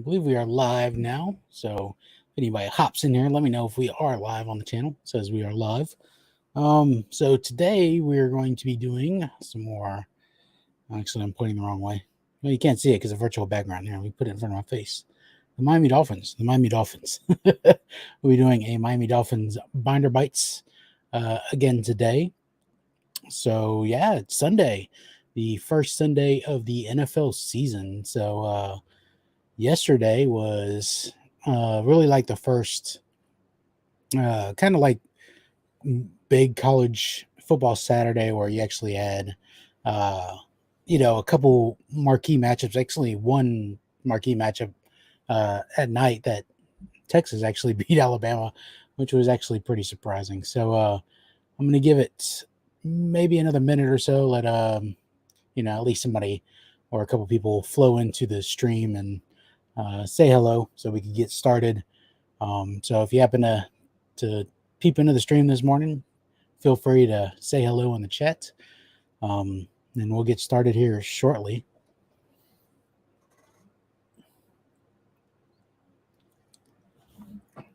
believe we are live now. So if anybody hops in here, let me know if we are live on the channel. It says we are live. So today we're going to be doing some more. Actually, I'm pointing the wrong way. Well, you can't see it because of virtual background here. We put it in front of my face. The Miami Dolphins. We'll be doing a Miami Dolphins binder bites again today. So yeah, it's Sunday, the first Sunday of the NFL season. So yesterday was really like the first kind of like big college football Saturday where you actually had a couple marquee matchups. Actually, one marquee matchup at night that Texas actually beat Alabama, which was actually pretty surprising. So I'm going to give it maybe another minute or so. Let at least somebody or a couple people flow into the stream and say hello so we can get started. So if you happen to peep into the stream this morning, feel free to say hello in the chat. And we'll get started here shortly.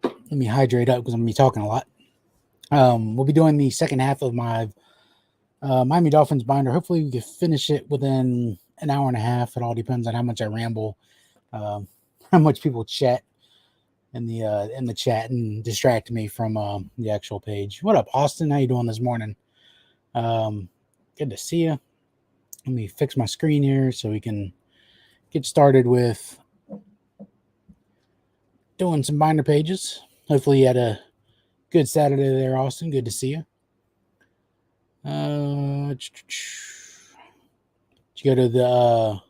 Let me hydrate up because I'm going to be talking a lot. We'll be doing the second half of my Miami Dolphins binder. Hopefully we can finish it within an hour and a half. It all depends on how much I ramble, how much people chat in the chat and distract me from the actual page. What up, Austin? How you doing this morning? Good to see you. Let me fix my screen here so we can get started with doing some binder pages. Hopefully you had a good Saturday there, Austin. Good to see you. Did you go to the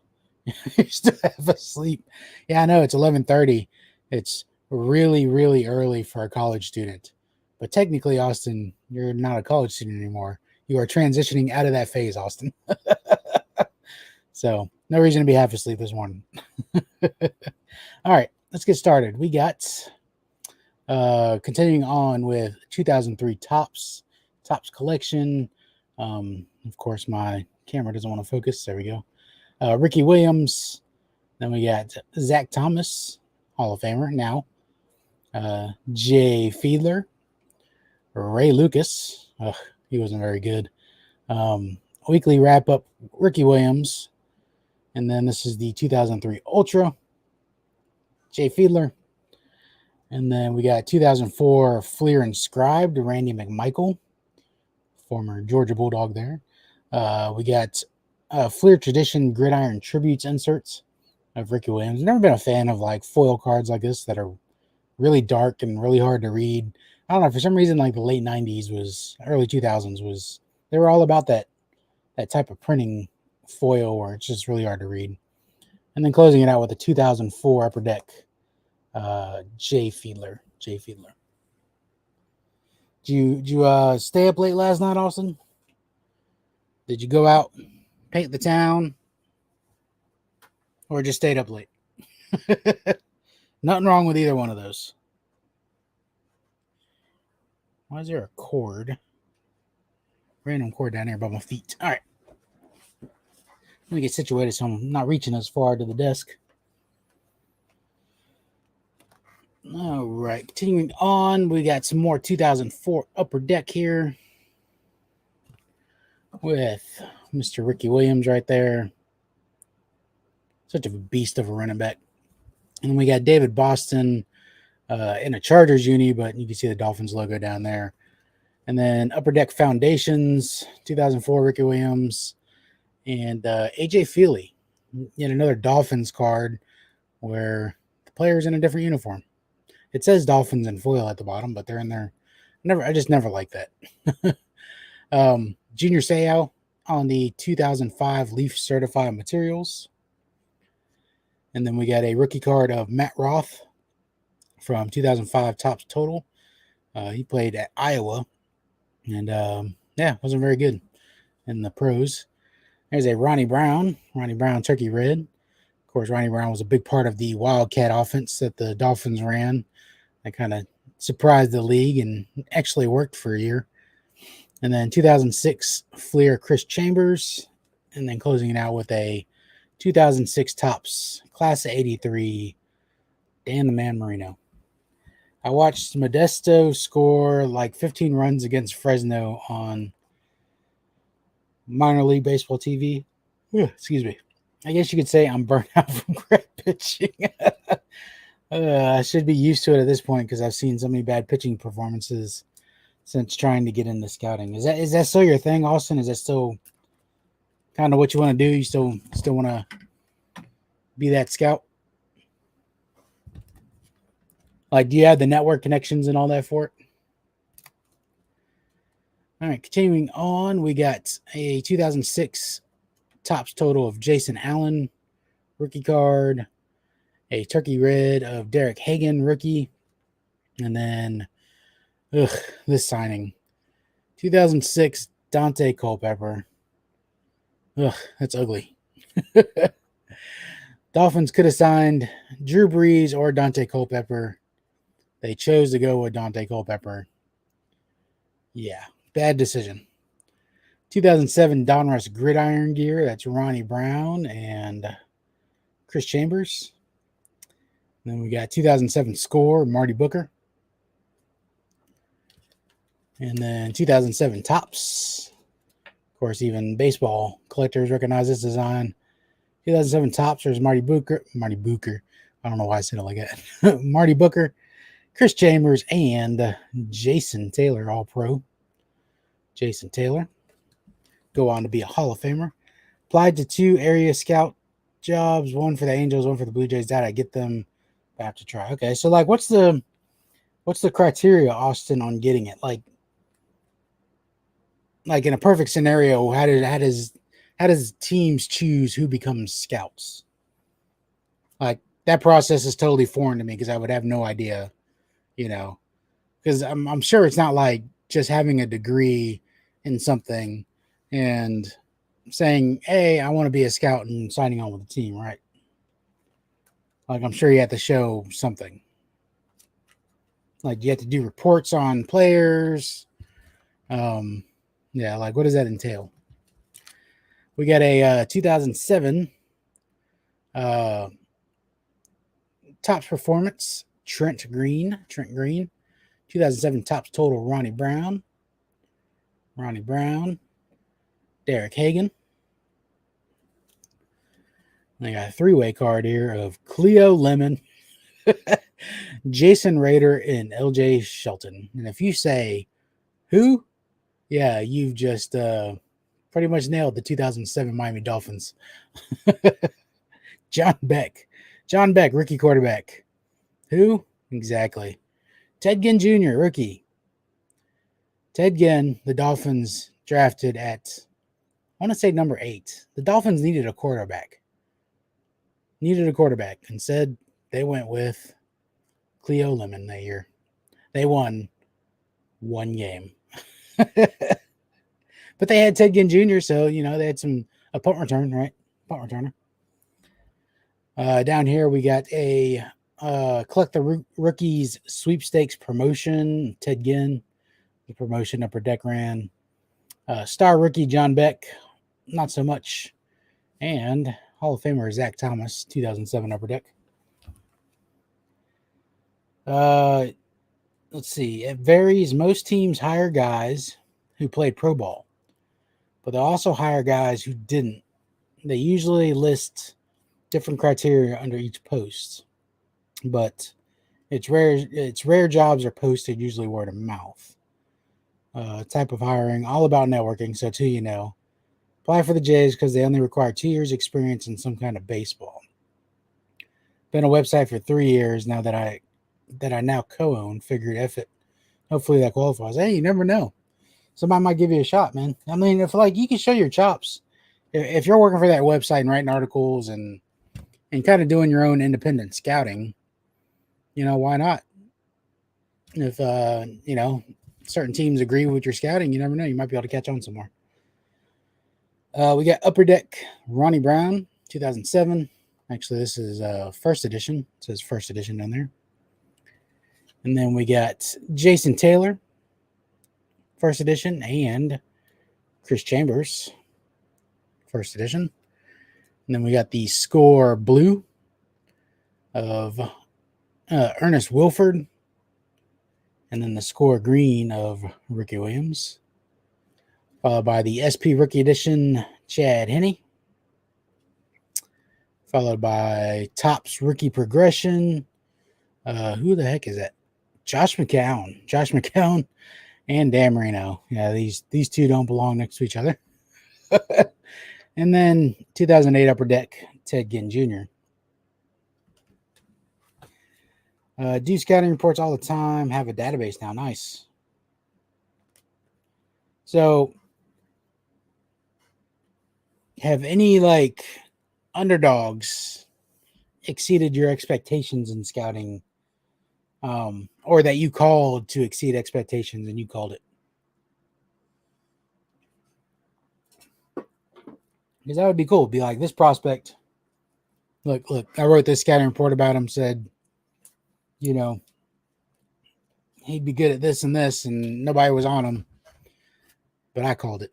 you still have a sleep? Yeah, I know it's 11:30. It's really, really early for a college student. But technically, Austin, you're not a college student anymore. You are transitioning out of that phase, Austin. So no reason to be half asleep this morning. All right, let's get started. We got continuing on with 2003 Topps collection. Of course, my camera doesn't want to focus. There we go. Ricky Williams. Then we got Zach Thomas, Hall of Famer now. Jay Fiedler. Ray Lucas. He wasn't very good. Weekly wrap up, Ricky Williams. And then this is the 2003 Ultra. Jay Fiedler. And then we got 2004 Fleer Inscribed, Randy McMichael, former Georgia Bulldog there. We got Fleer Tradition Gridiron Tributes inserts of Ricky Williams. Never been a fan of like foil cards like this that are really dark and really hard to read. I don't know, for some reason like the late 90s early 2000s they were all about that type of printing foil where it's just really hard to read. And then closing it out with the 2004 Upper Deck Jay Fiedler. Did you stay up late last night, Austin? Did you go out, paint the town, or just stayed up late? Nothing wrong with either one of those. Why is there a cord? Random cord down here by my feet. All right. Let me get situated so I'm not reaching as far to the desk. All right. Continuing on, we got some more 2004 Upper Deck here with Mr. Ricky Williams right there. Such a beast of a running back. And we got David Boston in a Chargers uni, but you can see the Dolphins logo down there. And then Upper Deck Foundations, 2004 Ricky Williams, and AJ Feely. Yet another Dolphins card where the player's in a different uniform. It says Dolphins in foil at the bottom, but they're in there. I just never like that. Junior Seau on the 2005 Leaf Certified Materials. And then we got a rookie card of Matt Roth from 2005 Topps Total. He played at Iowa. And, wasn't very good in the pros. There's a Ronnie Brown Turkey Red. Of course, Ronnie Brown was a big part of the Wildcat offense that the Dolphins ran. That kind of surprised the league and actually worked for a year. And then 2006 Fleer Chris Chambers. And then closing it out with a 2006 Topps Class of 83 Dan the Man Marino. I watched Modesto score like 15 runs against Fresno on minor league baseball TV. Excuse me. I guess you could say I'm burnt out from crap pitching. I should be used to it at this point because I've seen so many bad pitching performances since trying to get into scouting. Is that still your thing, Austin? Is that still kind of what you want to do? You still want to be that scout? Like, do you have the network connections and all that for it? All right, continuing on, we got a 2006 Topps total of Jason Allen, rookie card, a turkey red of Derek Hagan, rookie, and then, this signing, 2006 Dante Culpepper. That's ugly. Dolphins could have signed Drew Brees or Dante Culpepper. They chose to go with Dante Culpepper. Yeah, bad decision. 2007 Donruss Gridiron gear. That's Ronnie Brown and Chris Chambers. And then we got 2007 Score, Marty Booker. And then 2007 Topps. Of course, even baseball collectors recognize this design. 2007 Topps, there's Marty Booker. I don't know why I said it like that. Marty Booker, Chris Chambers, and Jason Taylor, all pro. Jason Taylor. Go on to be a Hall of Famer. Applied to 2 area scout jobs, one for the Angels, one for the Blue Jays. That I get them. I have to try. Okay, so like, what's the criteria, Austin, on getting it? Like in a perfect scenario, how does teams choose who becomes scouts? Like, that process is totally foreign to me because I would have no idea, because I'm sure it's not like just having a degree in something and saying, hey, I want to be a scout and signing on with the team, right? Like, I'm sure you have to show something. Like, you have to do reports on players. Yeah, like, what does that entail? We got a 2007 Topps Performance, Trent Green. 2007 Topps Total, Ronnie Brown, Derek Hagan. I got a 3-way card here of Cleo Lemon, Jason Rader, and LJ Shelton. And if you say, who? Yeah, you've just pretty much nailed the 2007 Miami Dolphins. John Beck, rookie quarterback. Who? Exactly. Ted Ginn Jr., rookie. Ted Ginn, the Dolphins drafted at, I want to say number 8. The Dolphins needed a quarterback. Instead, they went with Cleo Lemon that year. They won 1 game. But they had Ted Ginn Jr., so, they had a punt return, right? Punt returner. Down here, we got a Collect the Rookies sweepstakes promotion. Ted Ginn, the promotion Upper Deck ran. Star rookie John Beck, not so much. And Hall of Famer Zach Thomas, 2007 Upper Deck. Let's see. It varies. Most teams hire guys who played pro ball, but they also hire guys who didn't. They usually list different criteria under each post, but it's rare jobs are posted, usually word of mouth. Type of hiring, all about networking. So, too, apply for the Jays because they only require 2 years experience in some kind of baseball. Been a website for 3 years now that I now co-own. Figured hopefully that qualifies. Hey, you never know. Somebody might give you a shot, man. I mean, if like you can show your chops, if you're working for that website and writing articles and kind of doing your own independent scouting, why not? If certain teams agree with your scouting, you never know. You might be able to catch on somewhere. We got Upper Deck Ronnie Brown, 2007. Actually, this is first edition. It says first edition down there. And then we got Jason Taylor, first edition, and Chris Chambers, first edition. And then we got the Score Blue of Ernest Wilford, and then the score green of Ricky Williams, followed by the SP Rookie Edition Chad Henne, followed by Topps Rookie Progression. Who the heck is that? Josh McCown and Dan Marino. Yeah, these two don't belong next to each other. And then 2008 Upper Deck, Ted Ginn Jr. Do scouting reports all the time. Have a database now. Nice. So, have any like underdogs exceeded your expectations in scouting, or that you called to exceed expectations and you called it? Because that would be cool. Be like, this prospect. Look, I wrote this scouting report about him, said, you know, he'd be good at this and this, and nobody was on him, but I called it.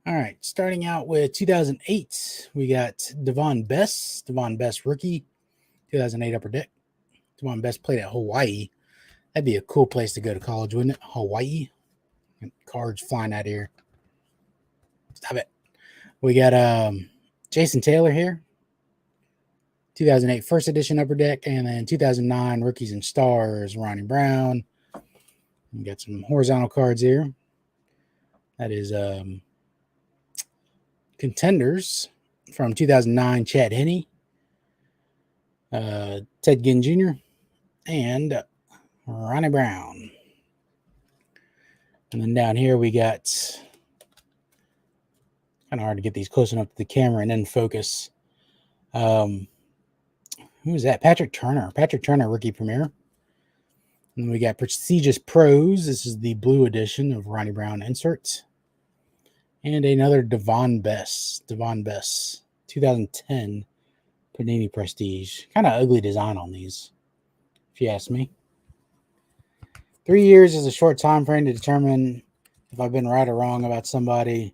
All right, starting out with 2008, we got Devon Best rookie, 2008 Upper Deck. Devon Best played at Hawaii. That'd be a cool place to go to college, wouldn't it? Hawaii. Cards flying out here. Stop it. We got Jason Taylor here, 2008 First Edition Upper Deck, and then 2009 Rookies and Stars, Ronnie Brown. We got some horizontal cards here. That is Contenders from 2009, Chad Henne, Ted Ginn Jr., and Ronnie Brown. And then down here we got, kind of hard to get these close enough to the camera and then focus. Who is that? Patrick Turner, rookie premiere. And we got Prestigious Pros. This is the blue edition of Ronnie Brown insert. And another Devon Best, 2010 Panini Prestige. Kind of ugly design on these, if you ask me. 3 years is a short time frame to determine if I've been right or wrong about somebody.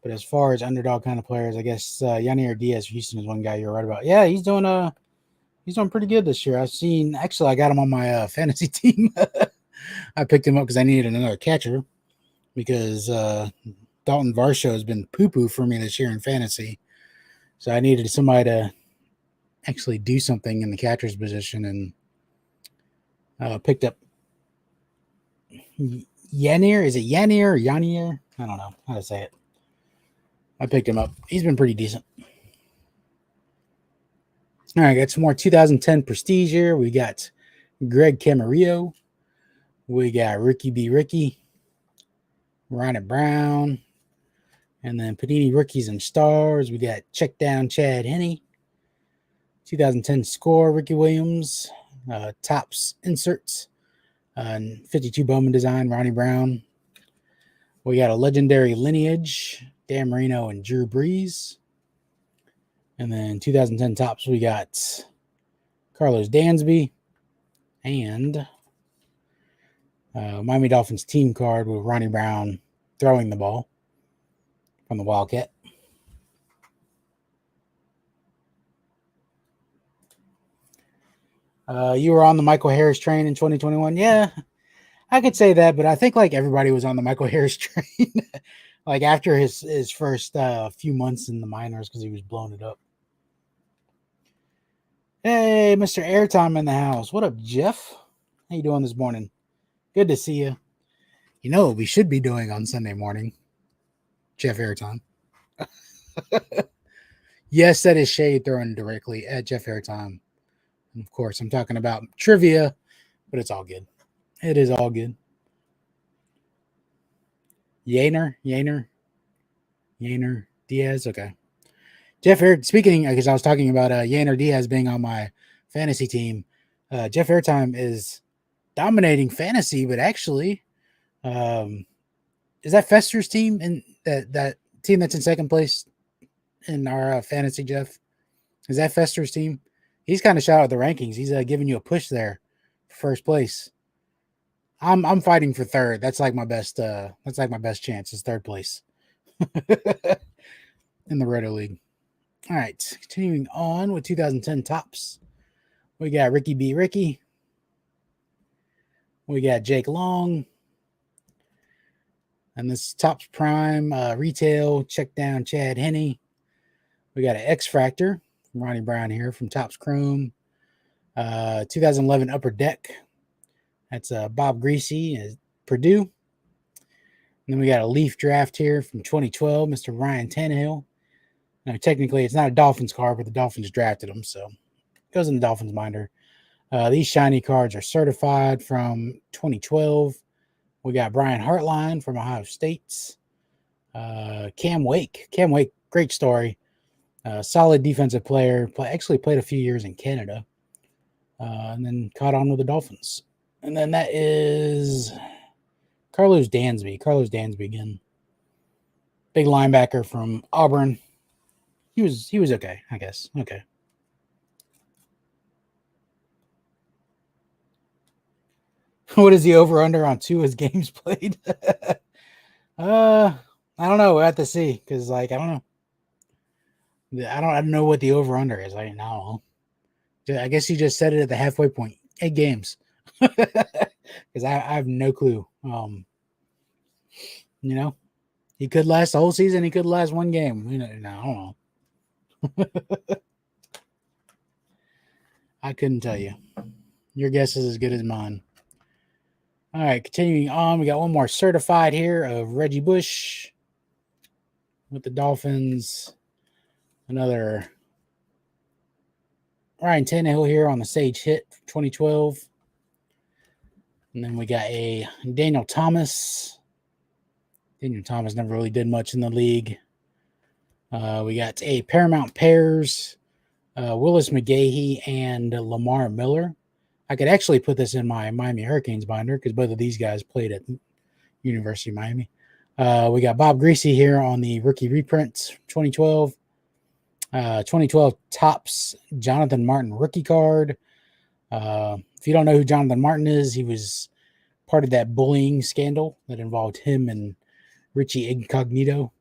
But as far as underdog kind of players, I guess Yanier Diaz Houston is one guy you're right about. Yeah, he's doing pretty good this year. I got him on my fantasy team. I picked him up because I needed another catcher, because Dalton Varsho has been poo-poo for me this year in fantasy. So I needed somebody to actually do something in the catcher's position, and picked up Yanier. Is it Yanier or Yanier? I don't know how to say it. I picked him up. He's been pretty decent. All right, got some more 2010 Prestige here. We got Greg Camarillo. We got Ricky B. Ricky. Ronnie Brown. And then Panini Rookies and Stars. We got Check Down Chad Henne. 2010 Score Ricky Williams. Topps Inserts. 52 Bowman Design Ronnie Brown. We got a Legendary Lineage. Dan Marino and Drew Brees. And then 2010 Topps, we got Carlos Dansby and Miami Dolphins team card with Ronnie Brown throwing the ball from the Wildcat. You were on the Michael Harris train in 2021. Yeah, I could say that, but I think like everybody was on the Michael Harris train like after his first few months in the minors, because he was blowing it up. Hey, Mr. Airtime in the house. What up, Jeff? How you doing this morning? Good to see you. You know what we should be doing on Sunday morning? Jeff Airtime. Yes, that is shade thrown directly at Jeff Airtime. And of course, I'm talking about trivia, but it's all good. It is all good. Yainer Diaz. Okay. Jeff Air, speaking, because I was talking about Yainer Diaz being on my fantasy team. Jeff Airtime is dominating fantasy, but actually, is that Fester's team and that team that's in second place in our fantasy, Jeff? Is that Fester's team? He's kind of shot out the rankings. He's giving you a push there for first place. I'm fighting for third. That's like my best. That's like my best chance is third place in the Roto League. All right, continuing on with 2010 tops. We got Ricky B. Ricky. We got Jake Long. And this Topps Prime retail check down Chad Henne. We got an X Fractor from Ronnie Brown here from Topps Chrome. 2011 Upper Deck. That's Bob Greasy at Purdue. And then we got a Leaf draft here from 2012, Mr. Ryan Tannehill. Now, technically, it's not a Dolphins card, but the Dolphins drafted him, so it goes in the Dolphins binder. These shiny cards are certified from 2012. We got Brian Hartline from Ohio State. Cam Wake. Cam Wake, great story. Solid defensive player. Actually played a few years in Canada. And then caught on with the Dolphins. And then that is Carlos Dansby. Carlos Dansby again. Big linebacker from Auburn. He was okay, I guess. Okay. What is the over-under on Tua's games played? I don't know. We'll have to see because, I don't know. I don't know what the over-under is. I don't know. I guess he just said it at the halfway point. 8 games. Because I have no clue. He could last the whole season. He could last 1 game. I don't know. I couldn't tell you. Your guess is as good as mine. All right, continuing on, we got one more certified here of Reggie Bush with the Dolphins. Another Ryan Tannehill here on the Sage Hit 2012. And then we got a Daniel Thomas. Daniel Thomas never really did much in the league. We got a Paramount Pairs, Willis McGahee and Lamar Miller. I could actually put this in my Miami Hurricanes binder because both of these guys played at University of Miami. We got Bob Greasy here on the rookie reprints 2012. 2012 Topps Jonathan Martin rookie card. If you don't know who Jonathan Martin is, he was part of that bullying scandal that involved him and Richie Incognito.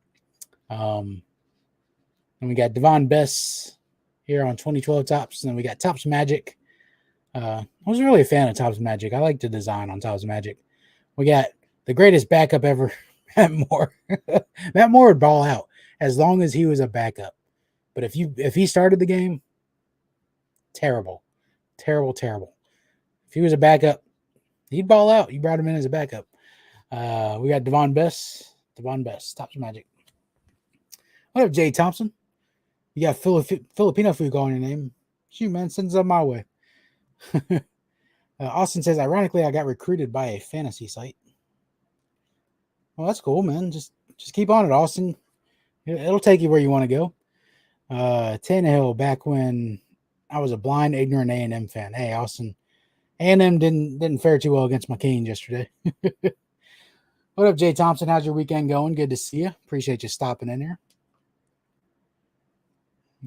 And we got Devon Bess here on 2012 Topps. And then we got Topps Magic. I was really a fan of Topps Magic. I like the design on Topps Magic. We got the greatest backup ever, Matt Moore. Matt Moore would ball out as long as he was a backup. But if he started the game, terrible. If he was a backup, he'd ball out. You brought him in as a backup. We got Devon Bess, Topps Magic. What up, Jay Thompson? You got Filipino food on your name. Shoot, man, send some my way. Austin says, ironically, I got recruited by a fantasy site. Well, that's cool, man. Just keep on it, Austin. It'll take you where you want to go. Tannehill, back when I was a blind, ignorant A&M fan. Hey, Austin, A&M didn't fare too well against my Canes yesterday. What up, Jay Thompson? How's your weekend going? Good to see you. Appreciate you stopping in here.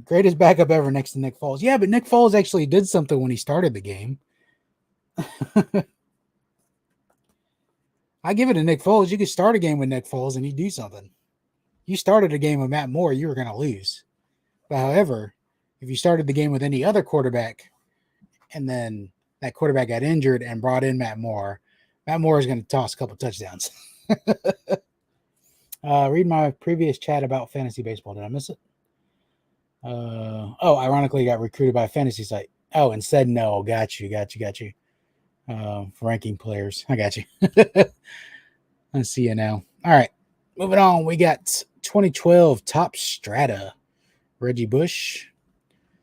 Greatest backup ever next to Nick Foles. Yeah, but Nick Foles actually did something when he started the game. I give it to Nick Foles. You could start a game with Nick Foles and he'd do something. You started a game with Matt Moore, you were going to lose. But however, if you started the game with any other quarterback and then that quarterback got injured and brought in Matt Moore is going to toss a couple touchdowns. Read my previous chat about fantasy baseball. Did I miss it? Ironically, got recruited by a fantasy site. Oh, and said no. Got you. For ranking players. I got you. Let's see you now. All right. Moving on. We got 2012 Topps Strata. Reggie Bush.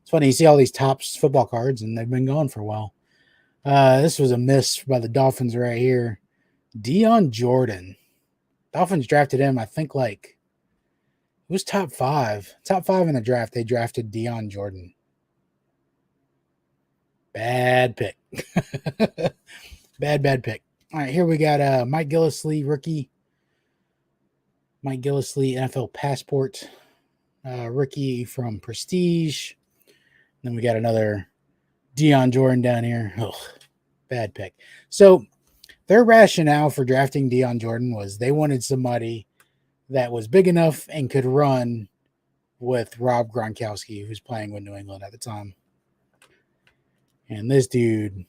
It's funny. You see all these Topps football cards, and they've been gone for a while. This was a miss by the Dolphins right here. Deion Jordan. Dolphins drafted him, I think, it was top 5. Top 5 in the draft. They drafted Deion Jordan. Bad pick. Bad pick. All right, here we got Mike Gillislee, rookie. Mike Gillislee, NFL Passport. Rookie from Prestige. Then we got another Deion Jordan down here. Ugh, bad pick. So their rationale for drafting Deion Jordan was they wanted somebody that was big enough and could run with Rob Gronkowski, who's playing with New England at the time. And this dude,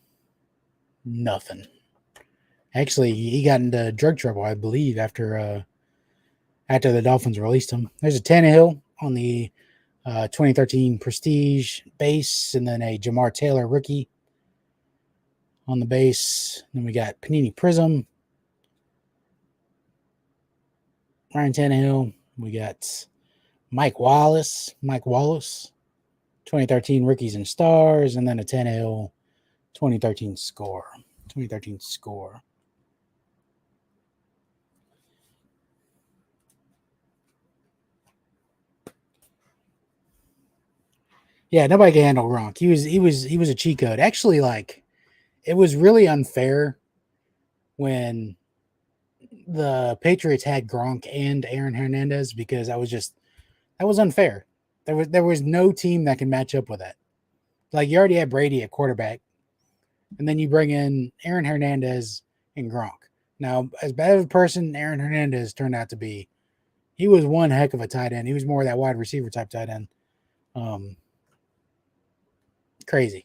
nothing. Actually, he got into drug trouble, I believe, after the Dolphins released him. There's a Tannehill on the 2013 Prestige base, and then a Jamar Taylor rookie on the base. Then we got Panini Prism, Ryan Tannehill. We got Mike Wallace, 2013 Rookies and Stars, and then a Tannehill 2013 score. Yeah, nobody can handle Gronk. He was a cheat code. Actually, like, it was really unfair when the Patriots had Gronk and Aaron Hernandez, because that was unfair. There was no team that can match up with that. Like, you already had Brady at quarterback, and then you bring in Aaron Hernandez and Gronk. Now, as bad of a person Aaron Hernandez turned out to be, he was one heck of a tight end. He was more of that wide receiver type tight end. Crazy.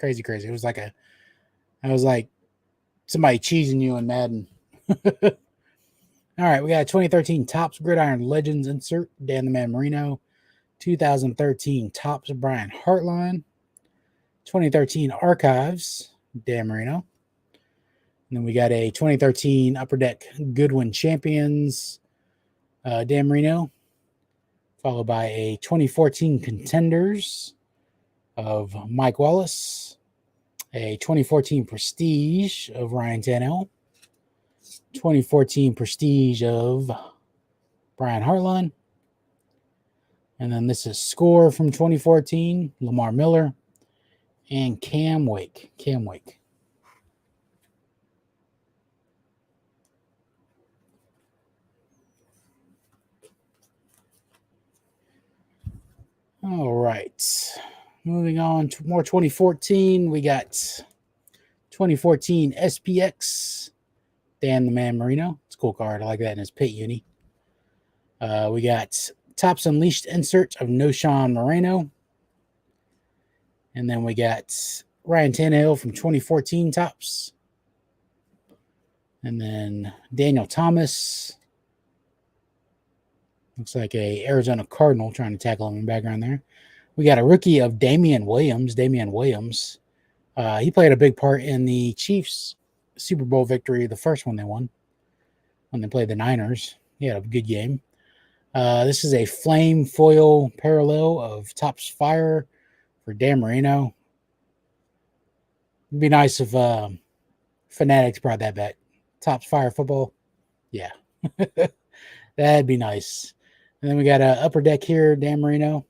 It was like somebody cheesing you in Madden. All right, we got 2013 Topps Gridiron Legends insert, Dan the Man Marino. 2013 Topps Brian Hartline. 2013 Archives, Dan Marino. And then we got a 2013 Upper Deck Goodwin Champions, Dan Marino. Followed by a 2014 Contenders of Mike Wallace. A 2014 Prestige of Ryan Tannehill. 2014 Prestige of Brian Hartline. And then this is Score from 2014, Lamar Miller, and Cam Wake. All right. Moving on to more 2014, we got 2014 SPX, Dan the Man Marino. It's a cool card. I like that in his pit uni. We got Topps Unleashed insert of Noshawn Moreno. And then we got Ryan Tannehill from 2014 Topps. And then Daniel Thomas. Looks like a Arizona Cardinal trying to tackle him in the background there. We got a rookie of Damian Williams. He played a big part in the Chiefs' Super Bowl victory, the first one they won, when they played the Niners. He had a good game. This is a flame foil parallel of Topps Fire for Dan Marino. It'd be nice if Fanatics brought that back. Topps Fire football. Yeah. That'd be nice. And then we got a Upper Deck here, Dan Marino.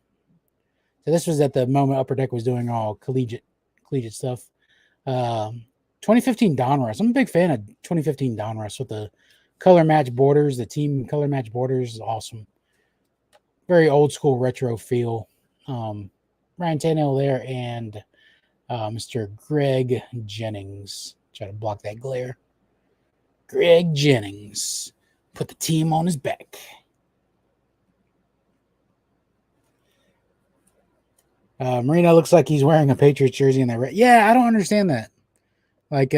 So this was at the moment Upper Deck was doing all collegiate stuff. 2015 Donruss. I'm a big fan of 2015 Donruss with the color match borders. The team color match borders is awesome. Very old school retro feel. Ryan Tannehill there and Mr. Greg Jennings. Try to block that glare. Greg Jennings put the team on his back. Marino looks like he's wearing a Patriots jersey in that red. Yeah, I don't understand that. Like,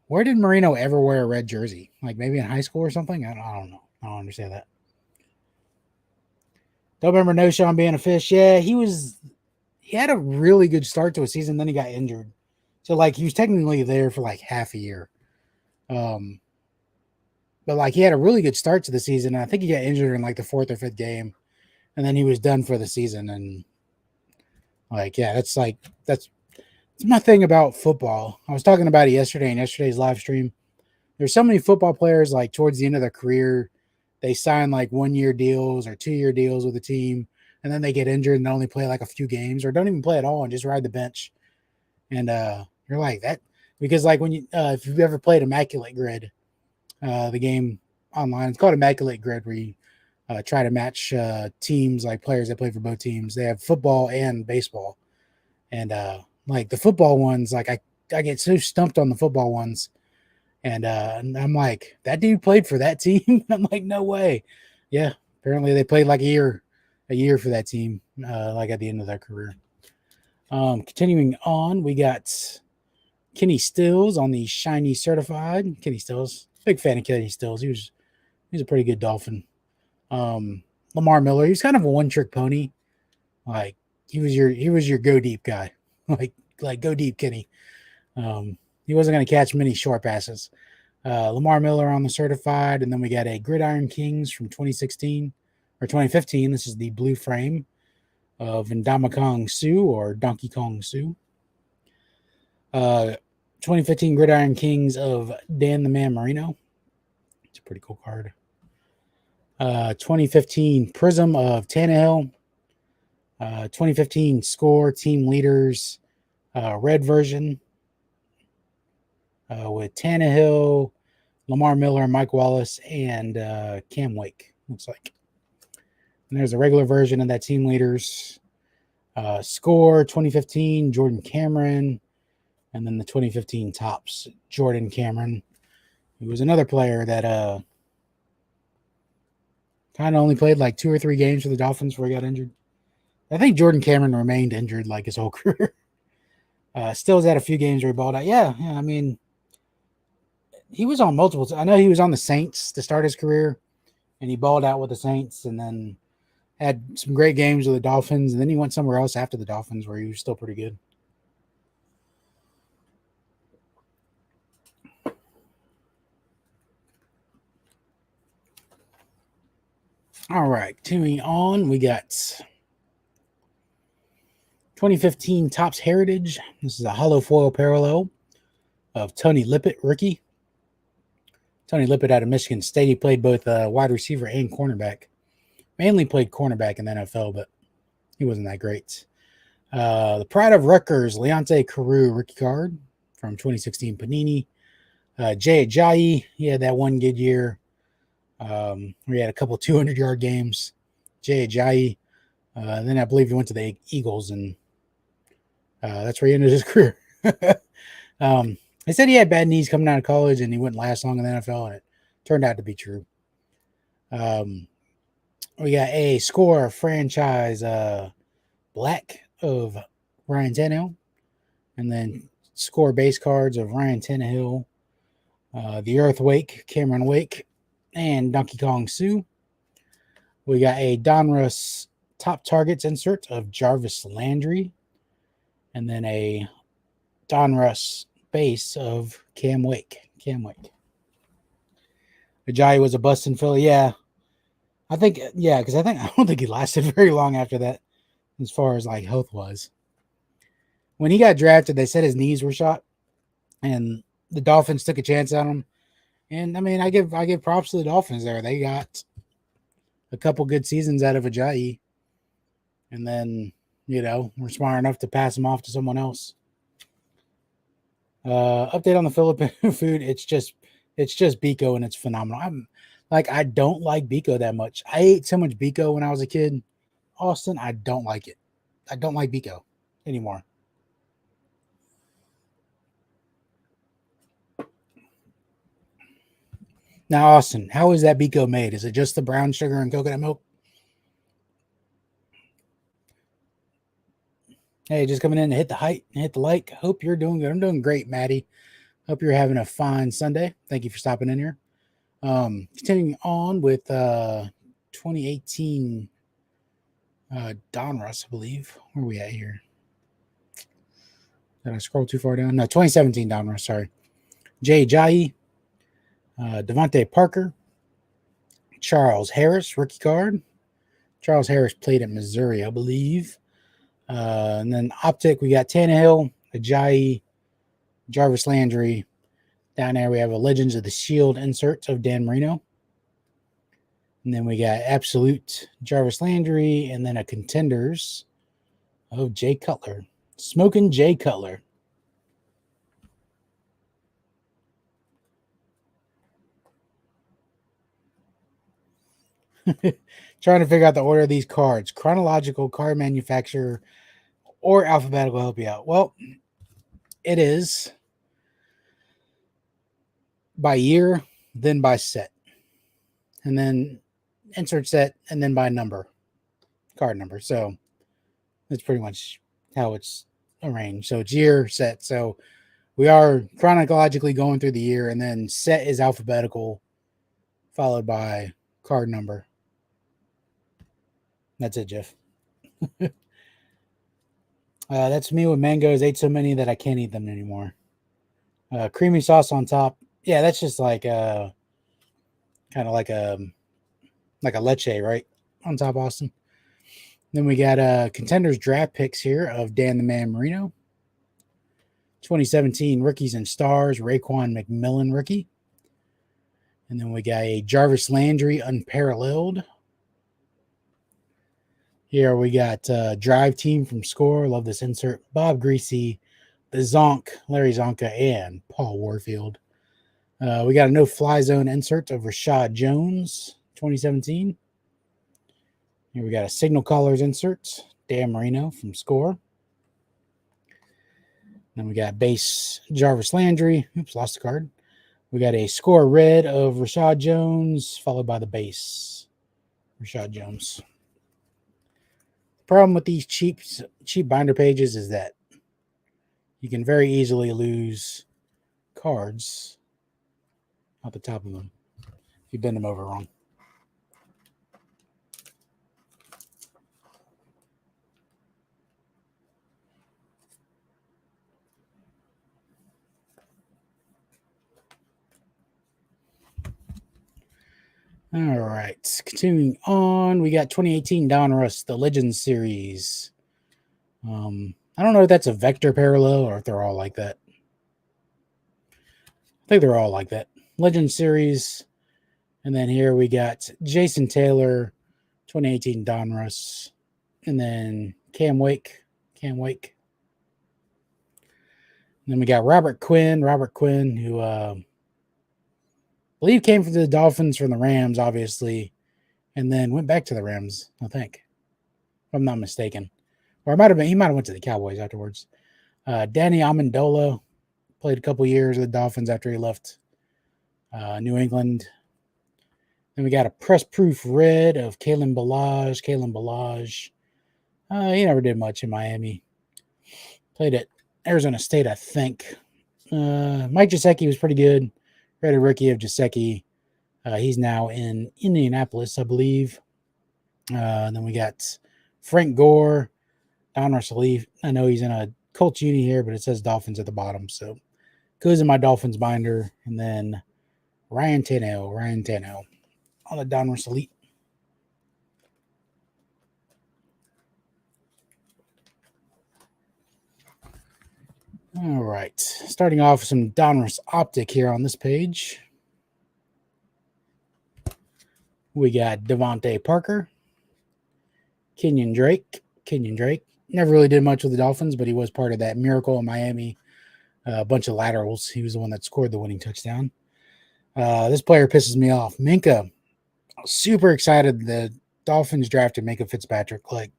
where did Marino ever wear a red jersey? Like maybe in high school or something? I don't know. I don't understand that. Don't remember Noshawn being a fish. Yeah, he had a really good start to a season, then he got injured. So like he was technically there for like half a year. But like he had a really good start to the season. And I think he got injured in like the 4th or 5th game. And then he was done for the season. And like, yeah, that's my thing about football. I was talking about it yesterday in yesterday's live stream. There's so many football players, like towards the end of their career, they sign like 1-year deals or 2-year deals with a team, and then they get injured and they only play like a few games or don't even play at all and just ride the bench. And you're like that because like when you if you've ever played Immaculate Grid, the game online, it's called Immaculate Grid, where you try to match teams, like players that play for both teams. They have football and baseball, and like the football ones, like I get so stumped on the football ones, and I'm like, that dude played for that team. I'm like, no way. Yeah, apparently they played like a year for that team, like at the end of their career. Continuing on, we got Kenny Stills on the shiny certified. Kenny Stills, big fan of Kenny Stills. He's a pretty good Dolphin. Lamar Miller, he's kind of a one trick pony. Like he was your go deep guy. like go deep, Kenny. He wasn't going to catch many short passes. Lamar Miller on the certified, and then we got a Gridiron Kings from 2016 or 2015. This is the blue frame of Ndamukong Suh or Donkey Kong Sue. 2015 Gridiron Kings of Dan the Man Marino. It's a pretty cool card. 2015 Prism of Tannehill. 2015 Score Team Leaders red version with Tannehill, Lamar Miller, Mike Wallace, and Cam Wake, looks like. And there's a regular version of that Team Leaders. Score 2015 Jordan Cameron, and then the 2015 Tops Jordan Cameron. He was another player that kind of only played like 2 or 3 games for the Dolphins before he got injured. I think Jordan Cameron remained injured like his whole career. Still has had a few games where he balled out. Yeah, I mean, he was on multiple. I know he was on the Saints to start his career, and he balled out with the Saints, and then had some great games with the Dolphins, and then he went somewhere else after the Dolphins where he was still pretty good. All right, continuing on, we got 2015 Topps Heritage. This is a hollow foil parallel of Tony Lippett, rookie. Tony Lippett out of Michigan State. He played both wide receiver and cornerback. Mainly played cornerback in the NFL, but he wasn't that great. The Pride of Rutgers, Leonte Carew rookie card from 2016 Panini. Jay Ajayi, he had that one good year. We had a couple 200-yard games. Jay Ajayi. Then I believe he went to the Eagles, and that's where he ended his career. They said he had bad knees coming out of college, and he wouldn't last long in the NFL, and it turned out to be true. We got a Score franchise black of Ryan Tannehill, and then Score base cards of Ryan Tannehill, the Earth Wake, Cameron Wake, and Donkey Kong Sue. We got a Donruss top targets insert of Jarvis Landry, and then a Donruss base of Cam Wake. Ajayi was a bust in Philly. Yeah. I think, because I don't think he lasted very long after that as far as like health wise. When he got drafted, they said his knees were shot, and the Dolphins took a chance on him. And I mean, I give props to the Dolphins there. They got a couple good seasons out of Ajayi, and then we're smart enough to pass him off to someone else. Update on the Filipino food. It's just Biko, and it's phenomenal. I don't like Biko that much. I ate so much Biko when I was a kid. Austin, I don't like it. I don't like Biko anymore. Now, Austin, how is that Biko made? Is it just the brown sugar and coconut milk? Hey, just coming in to hit the height and hit the like. Hope you're doing good. I'm doing great, Maddie. Hope you're having a fine Sunday. Thank you for stopping in here. Continuing on with 2018 Donruss, I believe. Where are we at here? Did I scroll too far down? No, 2017 Donruss, sorry. Jay Ajayi, Devontae Parker, Charles Harris, rookie card. Charles Harris played at Missouri, I believe. And then Optic, we got Tannehill, Ajayi, Jarvis Landry. Down there, we have a Legends of the Shield insert of Dan Marino. And then we got Absolute Jarvis Landry, and then a Contenders of Jay Cutler. Smoking Jay Cutler. Trying to figure out the order of these cards. Chronological, card manufacturer, or alphabetical help you out. Well, it is by year, then by set. And then insert set and then by number, card number. So that's pretty much how it's arranged. So it's year, set. So we are chronologically going through the year, and then set is alphabetical, followed by card number. That's it, Jeff. That's me with mangoes. Ate so many that I can't eat them anymore. Creamy sauce on top. Yeah, that's just like kind of like a leche, right? On top, Austin. Then we got contenders draft picks here of Dan the Man Marino. 2017 rookies and stars, Raekwon McMillan rookie. And then we got a Jarvis Landry unparalleled. Here we got Drive Team from Score. Love this insert. Bob Greasy, the Zonk, Larry Zonka, and Paul Warfield. We got a no fly zone insert of Rashad Jones, 2017. Here we got a signal callers insert, Dan Marino from Score. Then we got base Jarvis Landry. Oops, lost the card. We got a Score red of Rashad Jones, followed by the base Rashad Jones. Problem with these cheap binder pages is that you can very easily lose cards at the top of them if you bend them over wrong. All right, continuing on, we got 2018 Donruss, the Legends series. I don't know if that's a vector parallel or if they're all like that. I think they're all like that. Legends series. And then here we got Jason Taylor, 2018 Donruss. And then Cam Wake. And then we got Robert Quinn, who I believe came from the Dolphins from the Rams, obviously, and then went back to the Rams, I think, if I'm not mistaken. Or he might have went to the Cowboys afterwards. Danny Amendola played a couple years with the Dolphins after he left New England. Then we got a press-proof red of Kalen Ballage. He never did much in Miami. Played at Arizona State, I think. Mike Gesicki was pretty good. Red a rookie of Gesicki. He's now in Indianapolis, I believe. Then we got Frank Gore, Donruss Leaf. I know he's in a Colts uni here, but it says Dolphins at the bottom. So goes in my Dolphins binder. And then Ryan Tannehill on the Donruss Elite. All right. Starting off with some Donruss Optic here on this page. We got Devontae Parker, Kenyon Drake. Never really did much with the Dolphins, but he was part of that miracle in Miami. A bunch of laterals. He was the one that scored the winning touchdown. This player pisses me off. Minkah. I was super excited the Dolphins drafted Minkah Fitzpatrick. Like,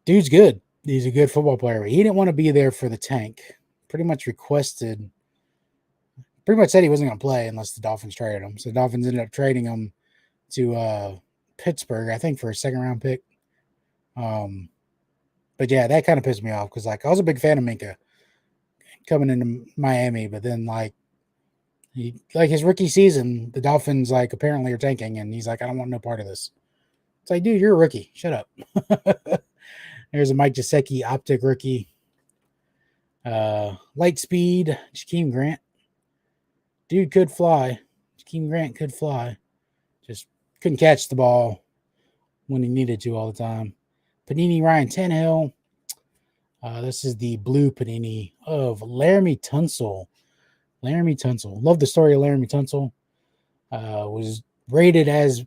dude's good. He's a good football player. But he didn't want to be there for the tank. Pretty much said he wasn't going to play unless the Dolphins traded him. So the Dolphins ended up trading him to Pittsburgh, I think, for a second-round pick. But yeah, that kind of pissed me off because I was a big fan of Minkah coming into Miami, but then his rookie season, the Dolphins apparently are tanking, and he's like, I don't want no part of this. It's like, dude, you're a rookie. Shut up. There's a Mike Gesicki Optic rookie. Light speed, Jakeem Grant. Dude could fly. Jakeem Grant could fly. Just couldn't catch the ball when he needed to all the time. Panini Ryan Tannehill. This is the blue Panini of Laramie Tunsil. Love the story of Laramie Tunsil. Was rated as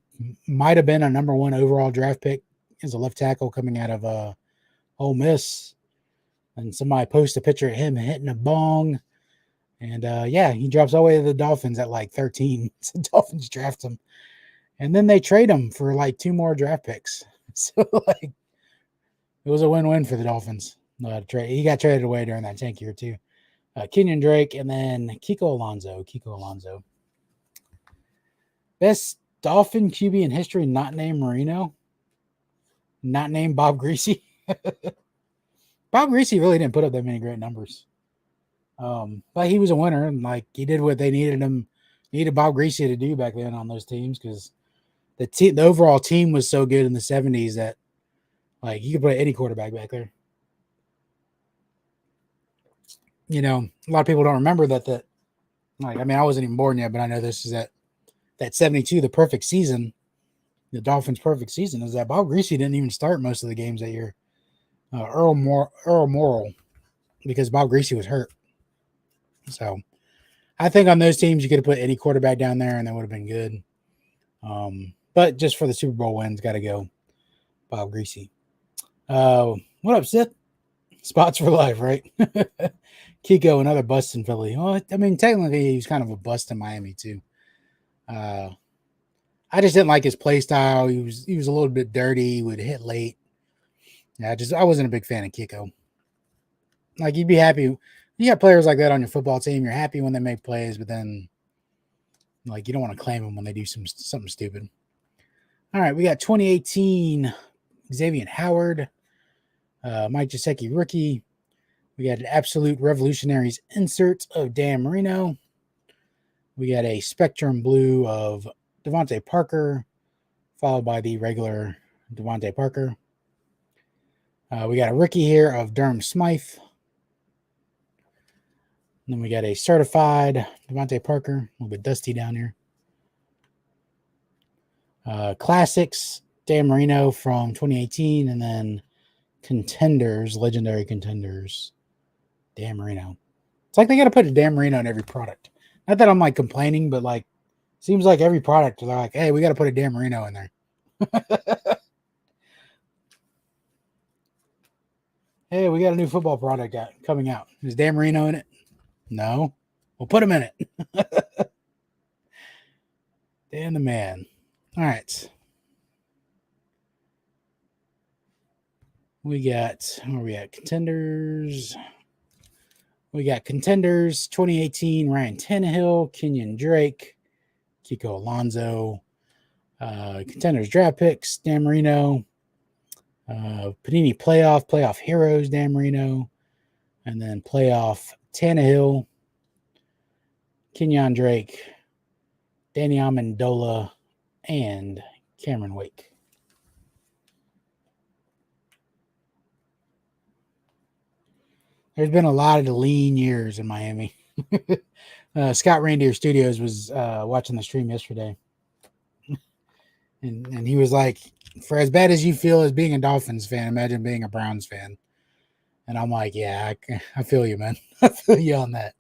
might have been a number 1 overall draft pick as a left tackle coming out of Ole Miss. And somebody posted a picture of him hitting a bong. And he drops all the way to the Dolphins at 13. So the Dolphins draft him. And then they trade him for 2 more draft picks. So it was a win-win for the Dolphins. He got traded away during that tank year too. Kenyon Drake and then Kiko Alonso. Best Dolphin QB in history not named Marino, not named Bob Greasy. Bob Greasy really didn't put up that many great numbers. But he was a winner, and like he did what they needed Bob Greasy to do back then on those teams, because the overall team was so good in the 70s that like you could put any quarterback back there. You know, a lot of people don't remember that like, I mean, I wasn't even born yet, but I know this is that 72, the perfect season, the Dolphins' perfect season, is that Bob Greasy didn't even start most of the games that year. Earl Morrill, because Bob Greasy was hurt. So I think on those teams you could have put any quarterback down there and that would have been good. But just for the Super Bowl wins, got to go Bob Greasy. What up, Sith? Spots for life, right? Kiko, another bust in Philly. Well, I mean, technically, he was kind of a bust in Miami too. I just didn't like his play style. He was a little bit dirty. Would hit late. Yeah, I wasn't a big fan of Kiko. Like, you'd be happy. You got players like that on your football team. You're happy when they make plays, but then, like, you don't want to claim them when they do something stupid. All right, we got 2018 Xavier Howard, Mike Gesicki rookie. We got an Absolute Revolutionaries insert of Dan Marino. We got a Spectrum Blue of Devontae Parker, followed by the regular Devontae Parker. We got a rookie here of Durham Smythe. And then we got a certified Devontae Parker, a little bit dusty down here. Classics, Dan Marino from 2018, and then Contenders, Legendary Contenders, Dan Marino. It's like they got to put a Dan Marino in every product. Not that I'm like complaining, but like seems like every product they're like, hey, we got to put a Dan Marino in there. Hey, we got a new football product coming out. Is Dan Marino in it? No. We'll put him in it. Dan the man. All right. We got, where are we at? Contenders. We got Contenders 2018, Ryan Tannehill, Kenyon Drake, Kiko Alonso. Contenders draft picks, Dan Marino. Panini playoff heroes, Dan Marino. And then playoff Tannehill, Kenyon Drake, Danny Amendola, and Cameron Wake. There's been a lot of lean years in Miami. Scott Reindeer Studios was watching the stream yesterday. And he was like, for as bad as you feel as being a Dolphins fan, imagine being a Browns fan. And I'm like, yeah, I feel you, man. I feel you on that.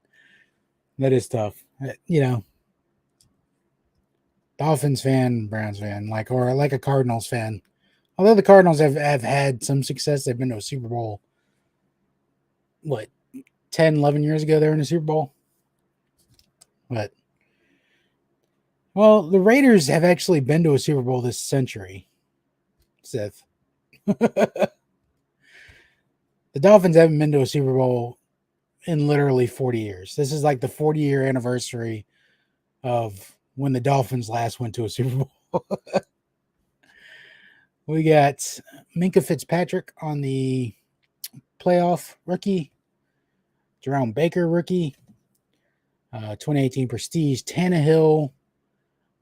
That is tough. You know, Dolphins fan, Browns fan, or like a Cardinals fan. Although the Cardinals have had some success, they've been to a Super Bowl. What, 10, 11 years ago, they were in a Super Bowl? But, well, the Raiders have actually been to a Super Bowl this century, Seth. The Dolphins haven't been to a Super Bowl in literally 40 years. This is like the 40-year anniversary of when the Dolphins last went to a Super Bowl. We got Minkah Fitzpatrick on the playoff rookie, Jerome Baker rookie, 2018 Prestige Tannehill,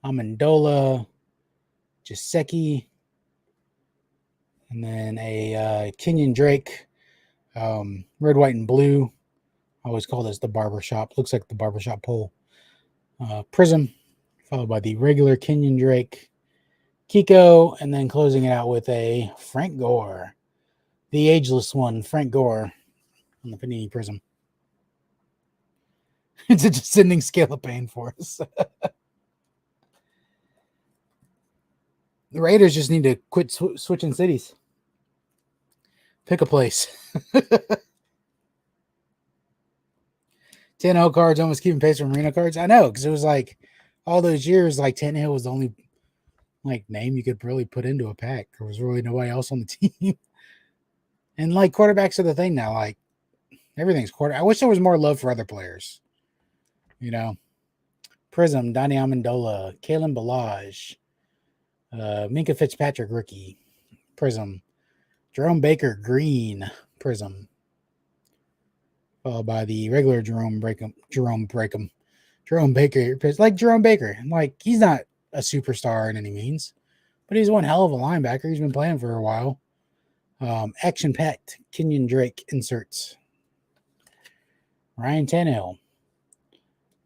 Amendola, Gesicki, and then a Kenyon Drake, red, white, and blue. I always call this the barbershop. Looks like the barbershop pole. Prism, followed by the regular Kenyon Drake, Kiko, and then closing it out with a Frank Gore, the ageless one, Frank Gore, on the Panini Prism. It's a descending scale of pain for us. The Raiders just need to quit switching cities. Pick a place. Tannehill cards almost keeping pace with Marino cards. I know, because it was like all those years, like Tannehill was the only like name you could really put into a pack. There was really nobody else on the team. And like quarterbacks are the thing now. Like everything's quarter. I wish there was more love for other players. You know, Prism, Donnie Amendola, Kalen Balaj, Minka Fitzpatrick, rookie, prism. Jerome Baker, green, prism. Followed by the regular Jerome Baker. It's like Jerome Baker. Like, he's not a superstar in any means, but he's one hell of a linebacker. He's been playing for a while. Action-packed Kenyon Drake inserts. Ryan Tannehill.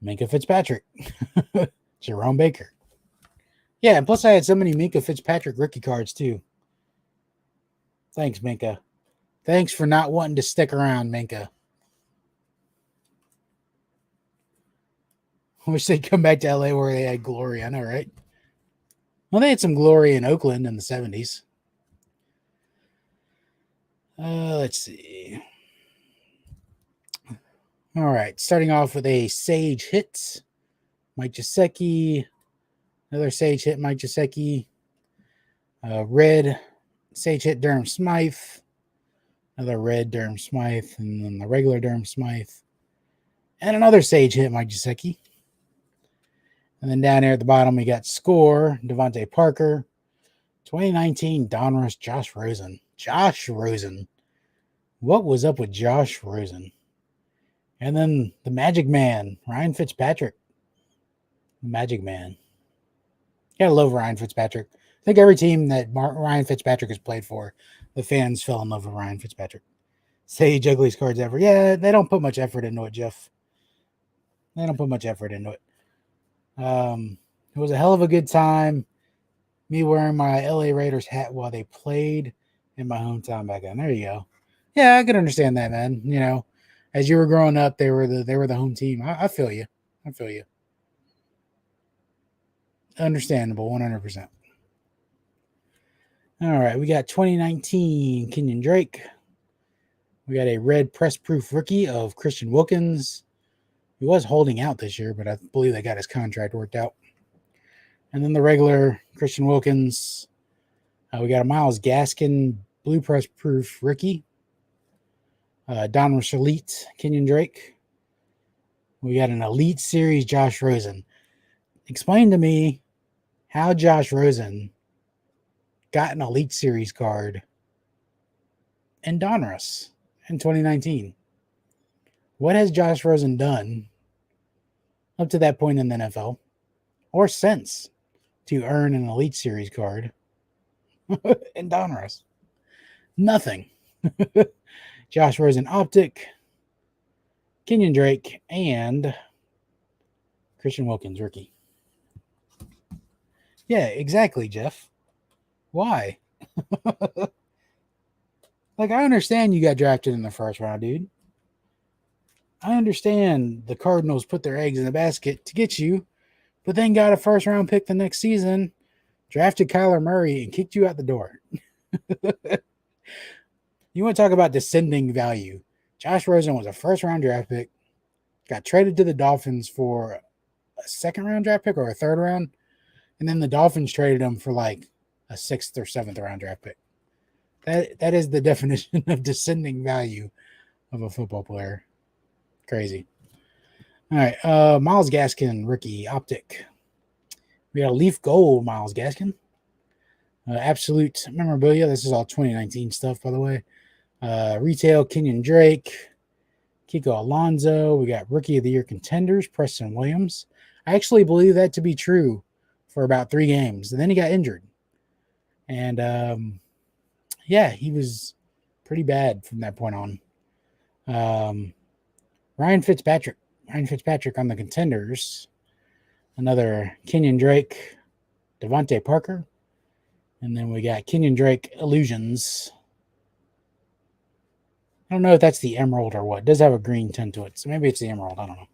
Minka Fitzpatrick. Jerome Baker. Yeah, and plus I had so many Minka Fitzpatrick rookie cards too. Thanks, Minka. Thanks for not wanting to stick around, Minka. I wish they'd come back to LA where they had glory. I know, right? Well, they had some glory in Oakland in the 70s. Let's see. All right, starting off with a Sage hit. Mike Gesicki. Another Sage hit, Mike Gesicki. Red Sage hit, Durham Smythe. Another red Durham Smythe. And then the regular Durham Smythe. And another Sage hit, Mike Gesicki. And then down here at the bottom, we got Score, Devontae Parker. 2019 Donruss, Josh Rosen. Josh Rosen. What was up with Josh Rosen? And then the Magic Man, Ryan Fitzpatrick. The Magic Man. Gotta love Ryan Fitzpatrick. I think every team that Ryan Fitzpatrick has played for, the fans fell in love with Ryan Fitzpatrick. Sage, ugliest cards ever. Yeah, they don't put much effort into it, Jeff. They don't put much effort into it. It was a hell of a good time. Me wearing my LA Raiders hat while they played in my hometown back then. There you go. Yeah, I could understand that, man. You know, as you were growing up, they were the home team. I feel you. I feel you. Understandable, 100%. All right, we got 2019 Kenyon Drake. We got a red press proof rookie of Christian Wilkins. He was holding out this year, but I believe they got his contract worked out. And then the regular Christian Wilkins. We got a Myles Gaskin blue press proof rookie. Donruss Elite Kenyon Drake. We got an Elite Series Josh Rosen. Explain to me how Josh Rosen got an Elite Series card in Donruss in 2019. What has Josh Rosen done up to that point in the NFL or since to earn an Elite Series card in Donruss? Nothing. Josh Rosen Optic, Kenyon Drake, and Christian Wilkins rookie. Yeah, exactly, Jeff. Why? Like, I understand you got drafted in the first round, dude. I understand the Cardinals put their eggs in the basket to get you, but then got a first round pick the next season, drafted Kyler Murray, and kicked you out the door. You want to talk about descending value. Josh Rosen was a first round draft pick, got traded to the Dolphins for a second round draft pick or a third round, and then the Dolphins traded him for like a sixth or seventh round draft pick. That is the definition of descending value of a football player. Crazy. All right, Myles Gaskin, rookie, Optic. We got a Leaf Gold Myles Gaskin. Absolute memorabilia. This is all 2019 stuff, by the way. Retail, Kenyon Drake, Kiko Alonso. We got Rookie of the Year contenders, Preston Williams. I actually believe that to be true for about 3 games. And then he got injured. And, yeah, he was pretty bad from that point on. Ryan Fitzpatrick on the contenders. Another Kenyon Drake, Devontae Parker. And then we got Kenyon Drake Illusions. I don't know if that's the emerald or what. It does have a green tint to it. So maybe it's the emerald. I don't know.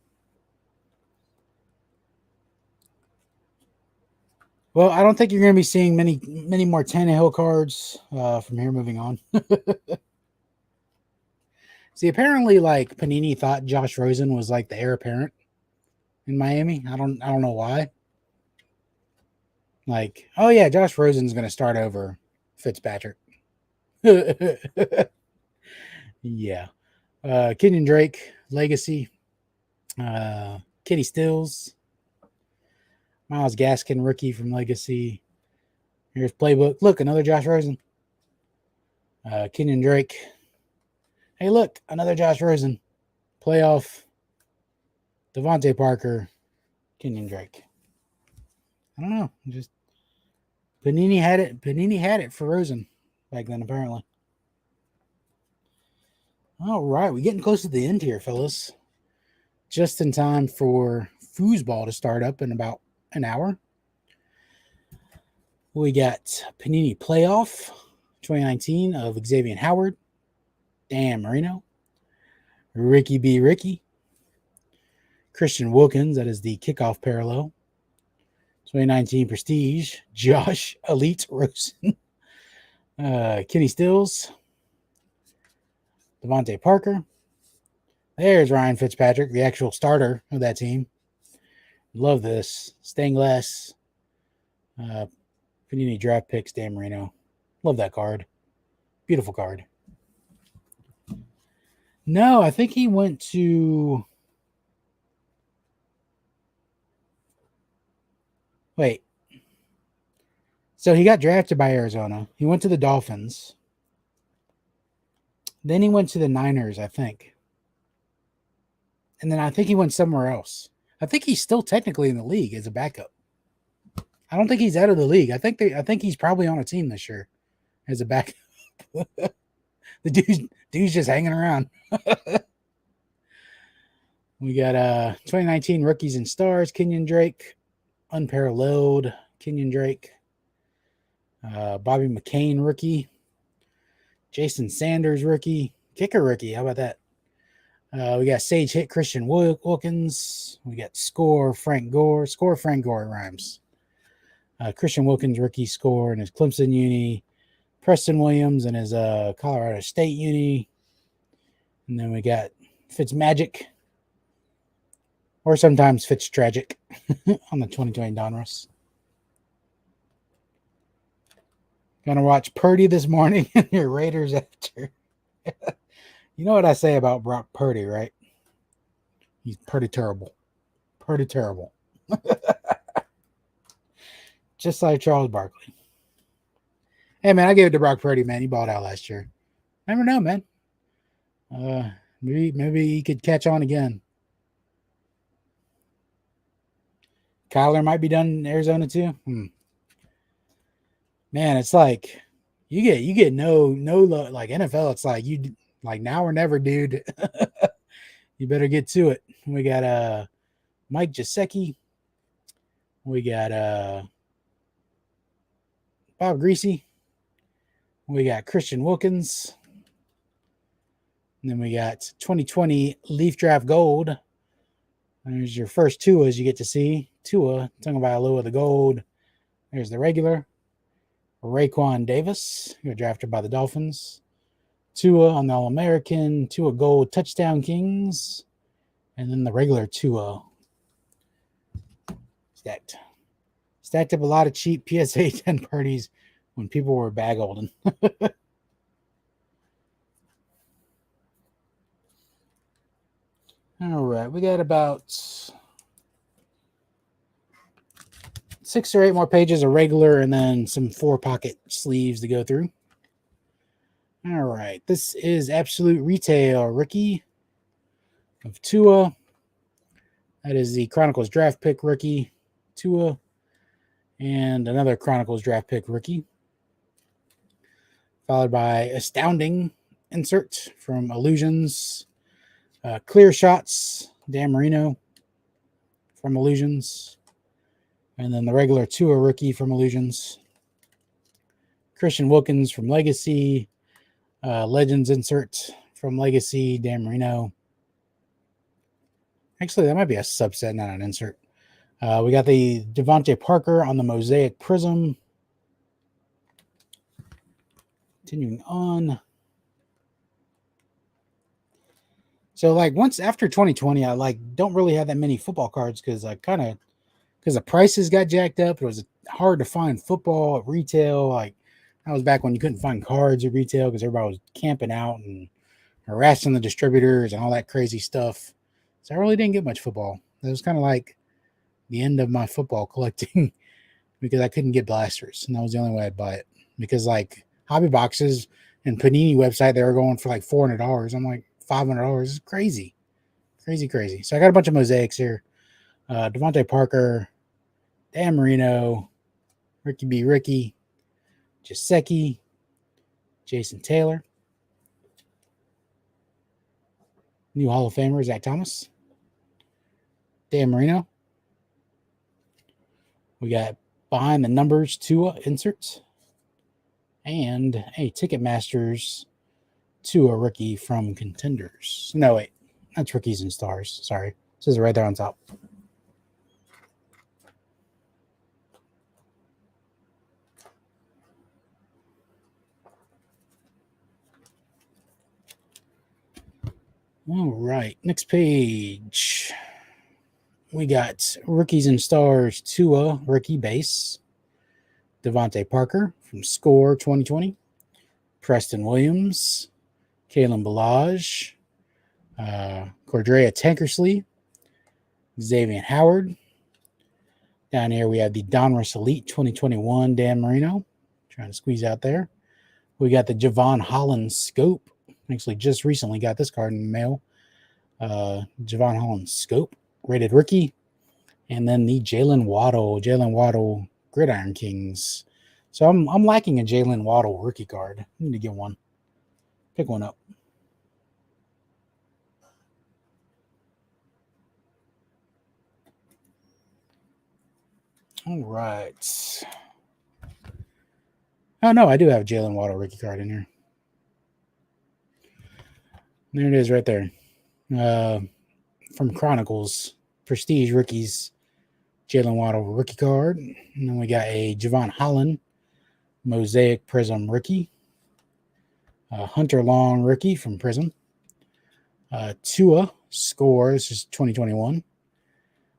Well, I don't think you're going to be seeing many more Tannehill cards from here moving on. See, apparently, like, Panini thought Josh Rosen was like the heir apparent in Miami. I don't know why. Like, oh yeah, Josh Rosen's going to start over Fitzpatrick. Yeah. Kenyon Drake, Legacy. Kenny Stills. Myles Gaskin, rookie from Legacy. Here's playbook. Look, another Josh Rosen. Kenyon Drake. Hey, look, another Josh Rosen. Playoff. Devontae Parker. Kenyon Drake. I don't know. Just Panini had it. Panini had it for Rosen back then, apparently. All right, we're getting close to the end here, fellas. Just in time for foosball to start up in about an hour. We got Panini Playoff 2019 of Xavier Howard, Dan Marino, Ricky B. Ricky, Christian Wilkins, that is the kickoff parallel. 2019 Prestige, Josh Elite Rosen, Kenny Stills, Devontae Parker. There's Ryan Fitzpatrick, the actual starter of that team. Love this. Stained glass. Panini draft picks, Dan Marino. Love that card. Beautiful card. No, I think he went to... Wait. So he got drafted by Arizona. He went to the Dolphins. Then he went to the Niners, I think. And then I think he went somewhere else. I think he's still technically in the league as a backup. I don't think he's out of the league. I think he's probably on a team this year as a backup. The dude's just hanging around. We got 2019 rookies and stars. Kenyon Drake, unparalleled. Kenyon Drake, Bobby McCain rookie, Jason Sanders rookie, kicker rookie. How about that? We got Sage Hit Christian Wilkins. We got Score Frank Gore. Score Frank Gore rhymes. Christian Wilkins rookie score in his Clemson uni. Preston Williams in his Colorado State uni. And then we got Fitzmagic. Or sometimes Fitztragic on the 2020 Donruss. Gonna watch Purdy this morning and your Raiders after. You know what I say about Brock Purdy, right? He's pretty terrible. Pretty terrible. Just like Charles Barkley. Hey, man, I gave it to Brock Purdy, man. He balled out last year. Never know, man. Maybe he could catch on again. Kyler might be done in Arizona too. Man, it's like you get no like NFL. It's like you like now or never, dude. You better get to it. We got Mike Gesicki. We got Bob Greasy. We got Christian Wilkins. And then we got 2020 Leaf Draft Gold. There's your first Tuas you get to see. Tua, Tagovailoa the gold. There's the regular. Raekwon Davis, who got drafted by the Dolphins. Tua on the All-American. Tua Gold Touchdown Kings. And then the regular Tua. Stacked up a lot of cheap PSA 10 parties when people were bag holding. All right, we got about 6 or 8 more pages of regular and then some 4-pocket sleeves to go through. All right, this is Absolute Retail rookie of Tua. That is the Chronicles draft pick rookie, Tua, and another Chronicles draft pick rookie. Followed by Astounding insert from Illusions. Clear Shots, Dan Marino from Illusions. And then the regular Tua rookie from Illusions. Christian Wilkins from Legacy. Legends insert from Legacy, Dan Marino. Actually, that might be a subset, not an insert. We got the Devontae Parker on the Mosaic Prism. Continuing on. So, like, once after 2020, I don't really have that many football cards because the prices got jacked up. It was hard to find football at retail. Like, that was back when you couldn't find cards at retail because everybody was camping out and harassing the distributors and all that crazy stuff. So I really didn't get much football. It was kind of like the end of my football collecting because I couldn't get blasters, and that was the only way I'd buy it. Because like hobby boxes and Panini website, they were going for like $400. I'm like $500 is crazy, crazy, crazy. So I got a bunch of mosaics here. Devontae Parker, Dan Marino, Ricky B. Ricky, Jaceki, Jason Taylor, new Hall of Famer Zach Thomas, Dan Marino. We got behind the numbers Tua inserts, and a Ticketmasters Tua rookie from Contenders. No, wait, that's Rookies and Stars. Sorry, it says it right there on top. All right, next page. We got Rookies and Stars Tua rookie base. Devontae Parker from Score 2020. Preston Williams. Kalen Ballage. Cordrea Tankersley. Xavier Howard. Down here we have the Donruss Elite 2021 Dan Marino. Trying to squeeze out there. We got the Javon Holland Scope. Actually, just recently got this card in the mail. Javon Holland Scope, rated rookie. And then the Jalen Waddle Gridiron Kings. So I'm lacking a Jalen Waddle rookie card. I need to get one. Pick one up. All right. Oh, no, I do have a Jalen Waddle rookie card in here. There it is right there. From Chronicles, Prestige Rookies, Jalen Waddle rookie card. And then we got a Javon Holland Mosaic Prism rookie. Hunter Long rookie from Prism. Tua Score, this is 2021.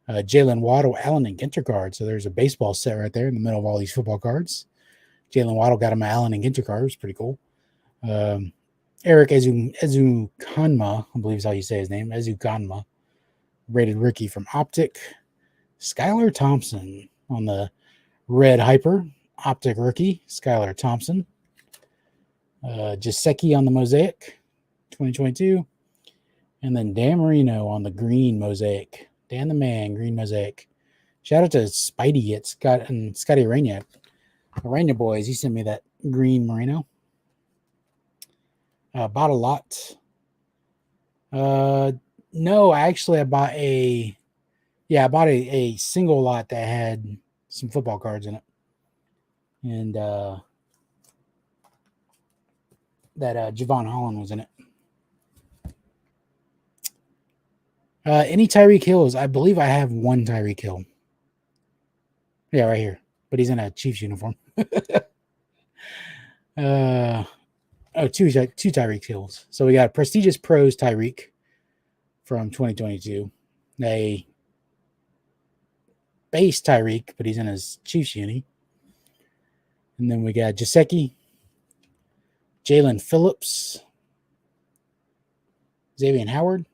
Jalen Waddle Allen and Ginter card. So there's a baseball set right there in the middle of all these football cards. Jalen Waddle got him an Allen and Ginter card. It's pretty cool. Eric Ezukanma, I believe is how you say his name. Ezukanma, rated rookie from Optic. Skylar Thompson on the red Hyper. Optic rookie, Skylar Thompson. Jaceki on the Mosaic, 2022. And then Dan Marino on the green Mosaic. Dan the Man, green Mosaic. Shout out to Spidey at Scott and Scotty Rainier. Rainier boys, he sent me that green Marino. Bought a lot. No, actually I bought a single lot that had some football cards in it. And that Javon Holland was in it. Any Tyreek Hills? I believe I have one Tyreek Hill. Yeah, right here. But he's in a Chiefs uniform. Two Tyreek Hills. So we got Prestigious Pros Tyreek from 2022. A base Tyreek, but he's in his Chiefs uni. And then we got Jaceki, Jalen Phillips, Xavier Howard,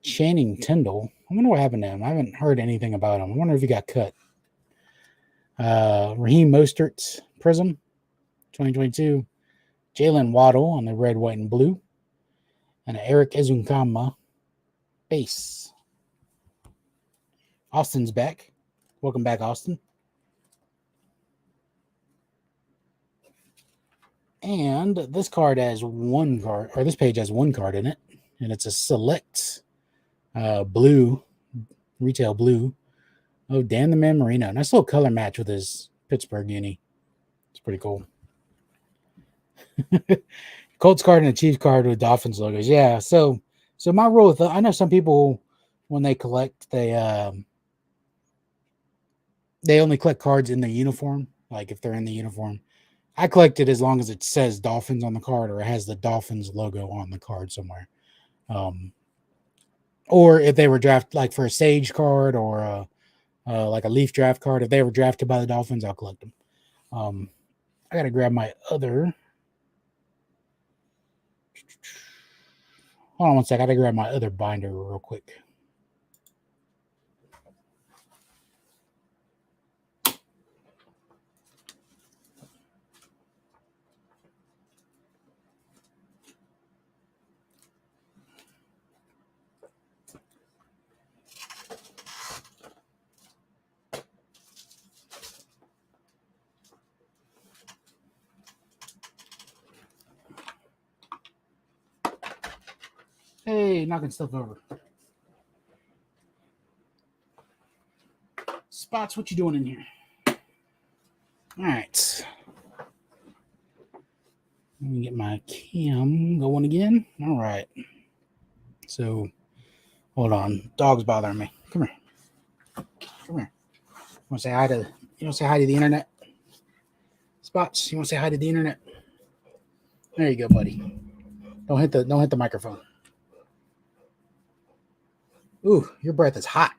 Channing Tindall. I wonder what happened to him. I haven't heard anything about him. I wonder if he got cut. Raheem Mostert, Prism, 2022. Jalen Waddle on the red, white, and blue. And Eric Ezukanma, base. Austin's back. Welcome back, Austin. And this card has one card, or this page has one card in it. And it's a select blue, retail blue. Oh, Dan the Man Marino. Nice little color match with his Pittsburgh uni. It's pretty cool. Colts card and a Chiefs card with Dolphins logos. Yeah, so my rule with I know some people when they collect they only collect cards in the uniform, like if they're in the uniform. I collect it as long as it says Dolphins on the card or it has the Dolphins logo on the card somewhere. Or if they were drafted like for a Sage card or like a Leaf draft card, if they were drafted by the Dolphins, I'll collect them. I got to grab my other. Hold on one sec. I got to grab my other binder real quick. Hey, knocking stuff over. Spots, what you doing in here? All right. Let me get my cam going again. All right. So, hold on. Dog's bothering me. Come here. Come here. You want to say hi to? You want to say hi to the internet? Spots. You want to say hi to the internet? There you go, buddy. Don't hit the microphone. Ooh, your breath is hot.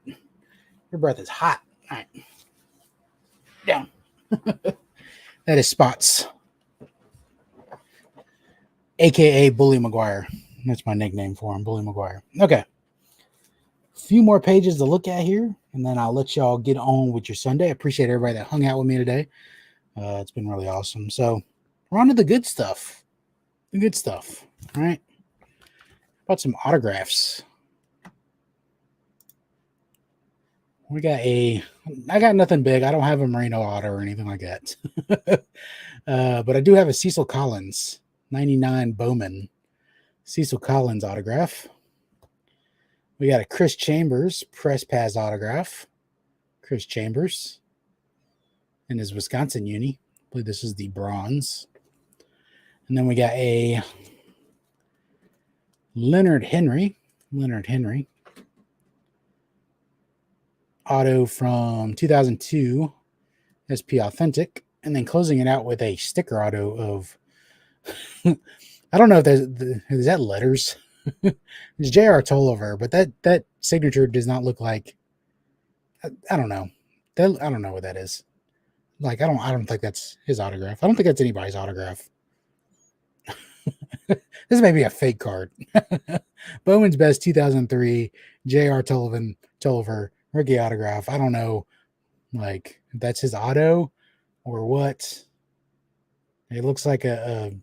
Your breath is hot. All right. Down. That is Spots, aka Bully McGuire. That's my nickname for him, Bully McGuire. Okay. A few more pages to look at here, and then I'll let y'all get on with your Sunday. I appreciate everybody that hung out with me today. It's been really awesome. So we're on to the good stuff. The good stuff. All right. How about some autographs? I got nothing big. I don't have a Merino auto or anything like that. But I do have a Cecil Collins 99 Bowman Cecil Collins autograph. We got a Chris Chambers press pass autograph. Chris Chambers in his Wisconsin uni. I believe this is the bronze. And then we got a Leonard Henry auto from 2002 SP Authentic, and then closing it out with a sticker auto of I don't know if is that letters. It's J.R. Tolliver, but that signature does not look like I don't know. I don't know what that is. Like I don't think that's his autograph. I don't think that's anybody's autograph. This may be a fake card. Bowman's Best 2003 J.R. Tolliver rookie autograph. I don't know, like if that's his auto or what. It looks like a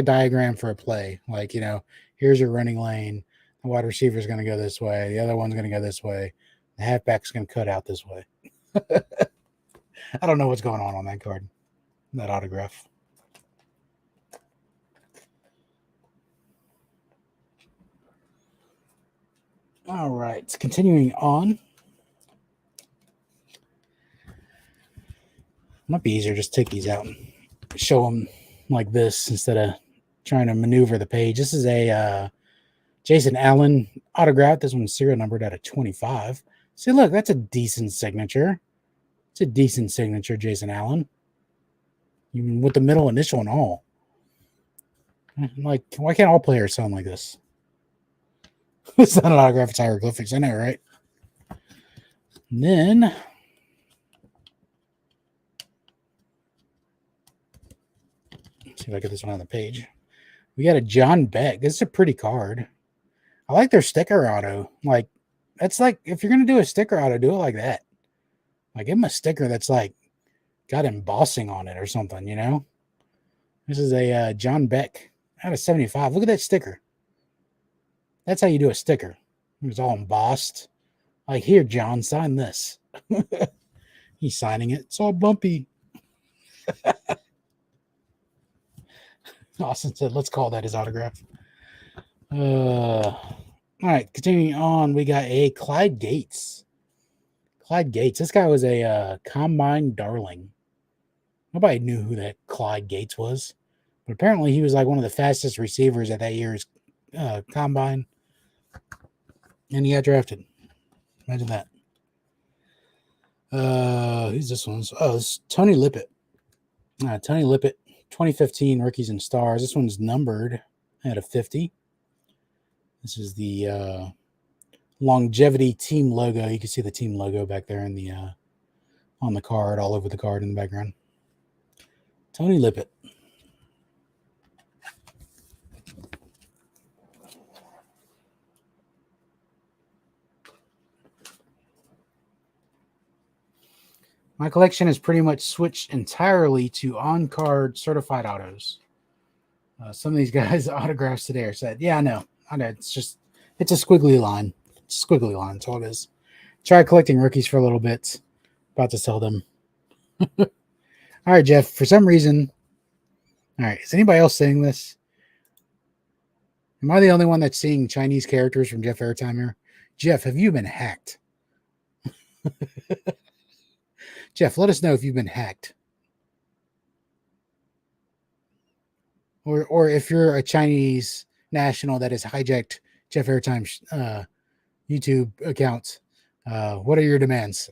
diagram for a play. Like, you know, here's your running lane. The wide receiver is going to go this way. The other one's going to go this way. The halfback's going to cut out this way. I don't know what's going on that card, that autograph. All right, continuing on. Might be easier just take these out and show them like this instead of trying to maneuver the page. This is a Jason Allen autograph. This one's serial numbered out of 25. See, look, that's a decent signature. It's a decent signature, Jason Allen. Even with the middle initial and all. Like, why can't all players sound like this? It's not an autograph, it's hieroglyphics. I know, right? And then let's see if I get this one on the page. We got a John Beck. This is a pretty card. I like their sticker auto. Like, that's like, if you're going to do a sticker auto, do it like that. Like, give him a sticker that's like got embossing on it or something, you know? This is a John Beck out of 75. Look at that sticker. That's how you do a sticker. It's all embossed. Like, here, John, sign this. He's signing it. It's all bumpy. Austin said, let's call that his autograph. All right, continuing on, we got a Clyde Gates. Clyde Gates. This guy was a combine darling. Nobody knew who that Clyde Gates was. But apparently he was like one of the fastest receivers at that year's combine. And he got drafted. Imagine that. Who's this one? Oh, this is Tony Lippett. Tony Lippett, 2015 Rookies and Stars. This one's numbered out of 50. This is the longevity team logo. You can see the team logo back there in the on the card, all over the card in the background. Tony Lippett. My collection has pretty much switched entirely to on-card certified autos. Some of these guys' autographs today are said, yeah, I know. It's a squiggly line. It's a squiggly line. That's all it is. Tried collecting rookies for a little bit. About to sell them. All right, Jeff. For some reason, all right. Is anybody else saying this? Am I the only one that's seeing Chinese characters from Jeff Airtime here? Jeff, have you been hacked? Jeff, let us know if you've been hacked. Or if you're a Chinese national that has hijacked Jeff Airtime's YouTube accounts, what are your demands?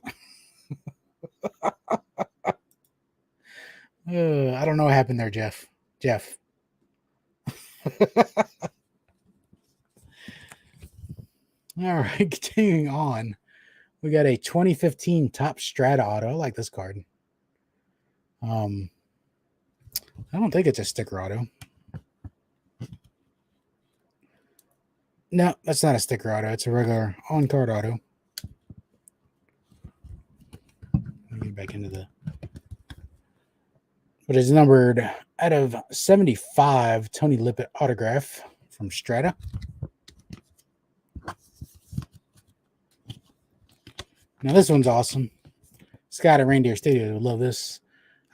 I don't know what happened there, Jeff. Jeff. All right, continuing on. We got a 2015 Top Strata auto. I like this card. I don't think it's a sticker auto. No, that's not a sticker auto. It's a regular on-card auto. Let me get back into the... But it's numbered out of 75, Tony Lippett autograph from Strata. Now this one's awesome. Scott at Reindeer Studio would love this.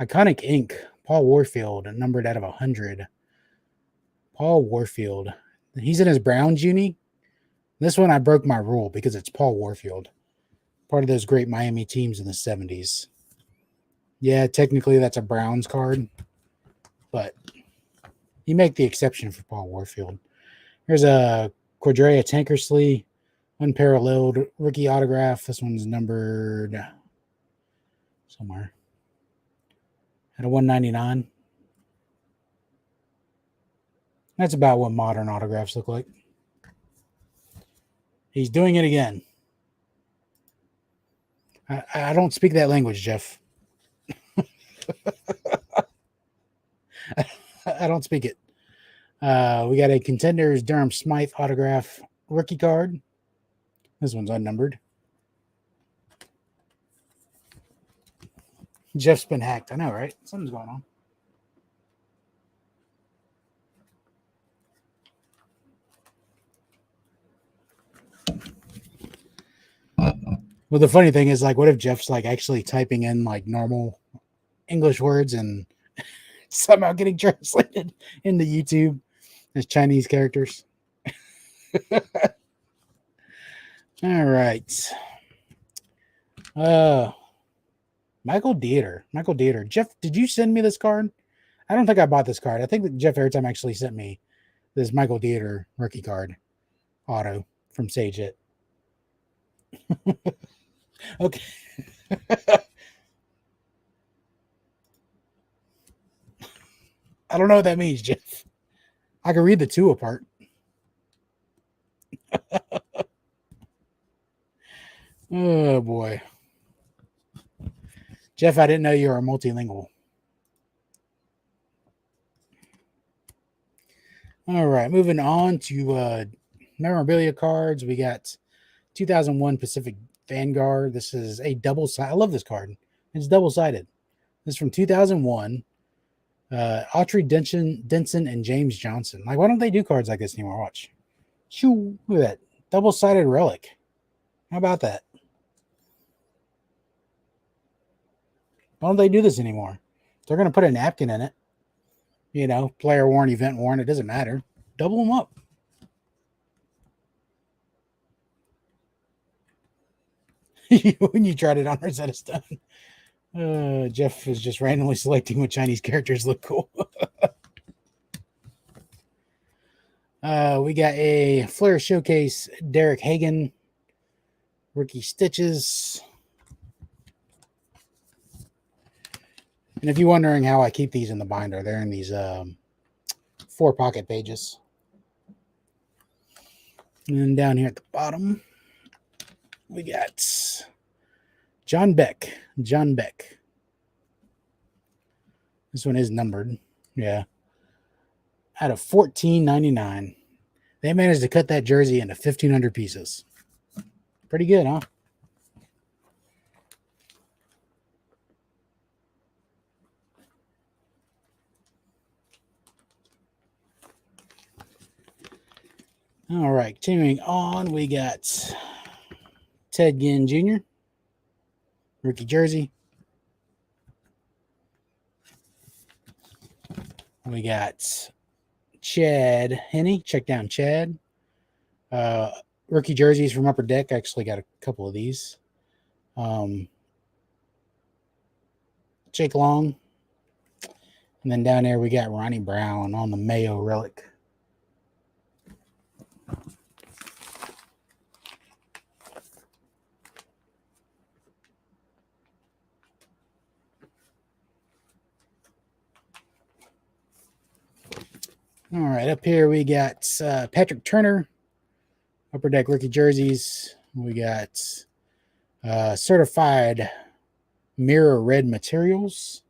Iconic Ink, Paul Warfield, numbered out of 100. Paul Warfield. He's in his Browns uni. This one I broke my rule because it's Paul Warfield. Part of those great Miami teams in the 70s. Yeah, technically that's a Browns card, but you make the exception for Paul Warfield. Here's a Cordrea Tankersley unparalleled rookie autograph. This one's numbered somewhere at a 199. That's about what modern autographs look like. He's doing it again. I don't speak that language, Jeff. I don't speak it. We got a Contenders Durham Smythe autograph rookie card. This one's unnumbered. Jeff's been hacked. I know, right? Something's going on. Well, the funny thing is, like, what if Jeff's like actually typing in like normal English words and somehow getting translated into YouTube as Chinese characters? All right. Michael Dieter. Jeff, did you send me this card? I don't think I bought this card. I think that Jeff Airtime actually sent me this Michael Dieter rookie card auto from Sage It. Okay. I don't know what that means, Jeff. I can read the two apart. Oh, boy. Jeff, I didn't know you were multilingual. All right, moving on to memorabilia cards. We got 2001 Pacific Vanguard. This is a double-sided. I love this card. It's double-sided. This is from 2001. Autry Denson and James Johnson. Like, why don't they do cards like this anymore? Watch. Shoo, look at that. Double-sided relic. How about that? Why don't they do this anymore? They're going to put a napkin in it. You know, player worn, event worn. It doesn't matter. Double them up. When you tried it on Rosetta Stone. Jeff is just randomly selecting what Chinese characters look cool. We got a Flair Showcase Derek Hagan rookie stitches. And if you're wondering how I keep these in the binder, they're in these 4 pocket pages. And then down here at the bottom, we got John Beck. This one is numbered. Yeah. Out of $14.99. They managed to cut that jersey into 1,500 pieces. Pretty good, huh? All right, continuing on, we got Ted Ginn Jr., rookie jersey. We got Chad Henne. Check down Chad. Rookie jerseys from Upper Deck. I actually got a couple of these. Jake Long. And then down there we got Ronnie Brown on the Mayo relic. All right, up here we got Patrick Turner, Upper Deck rookie jerseys. We got certified mirror red materials.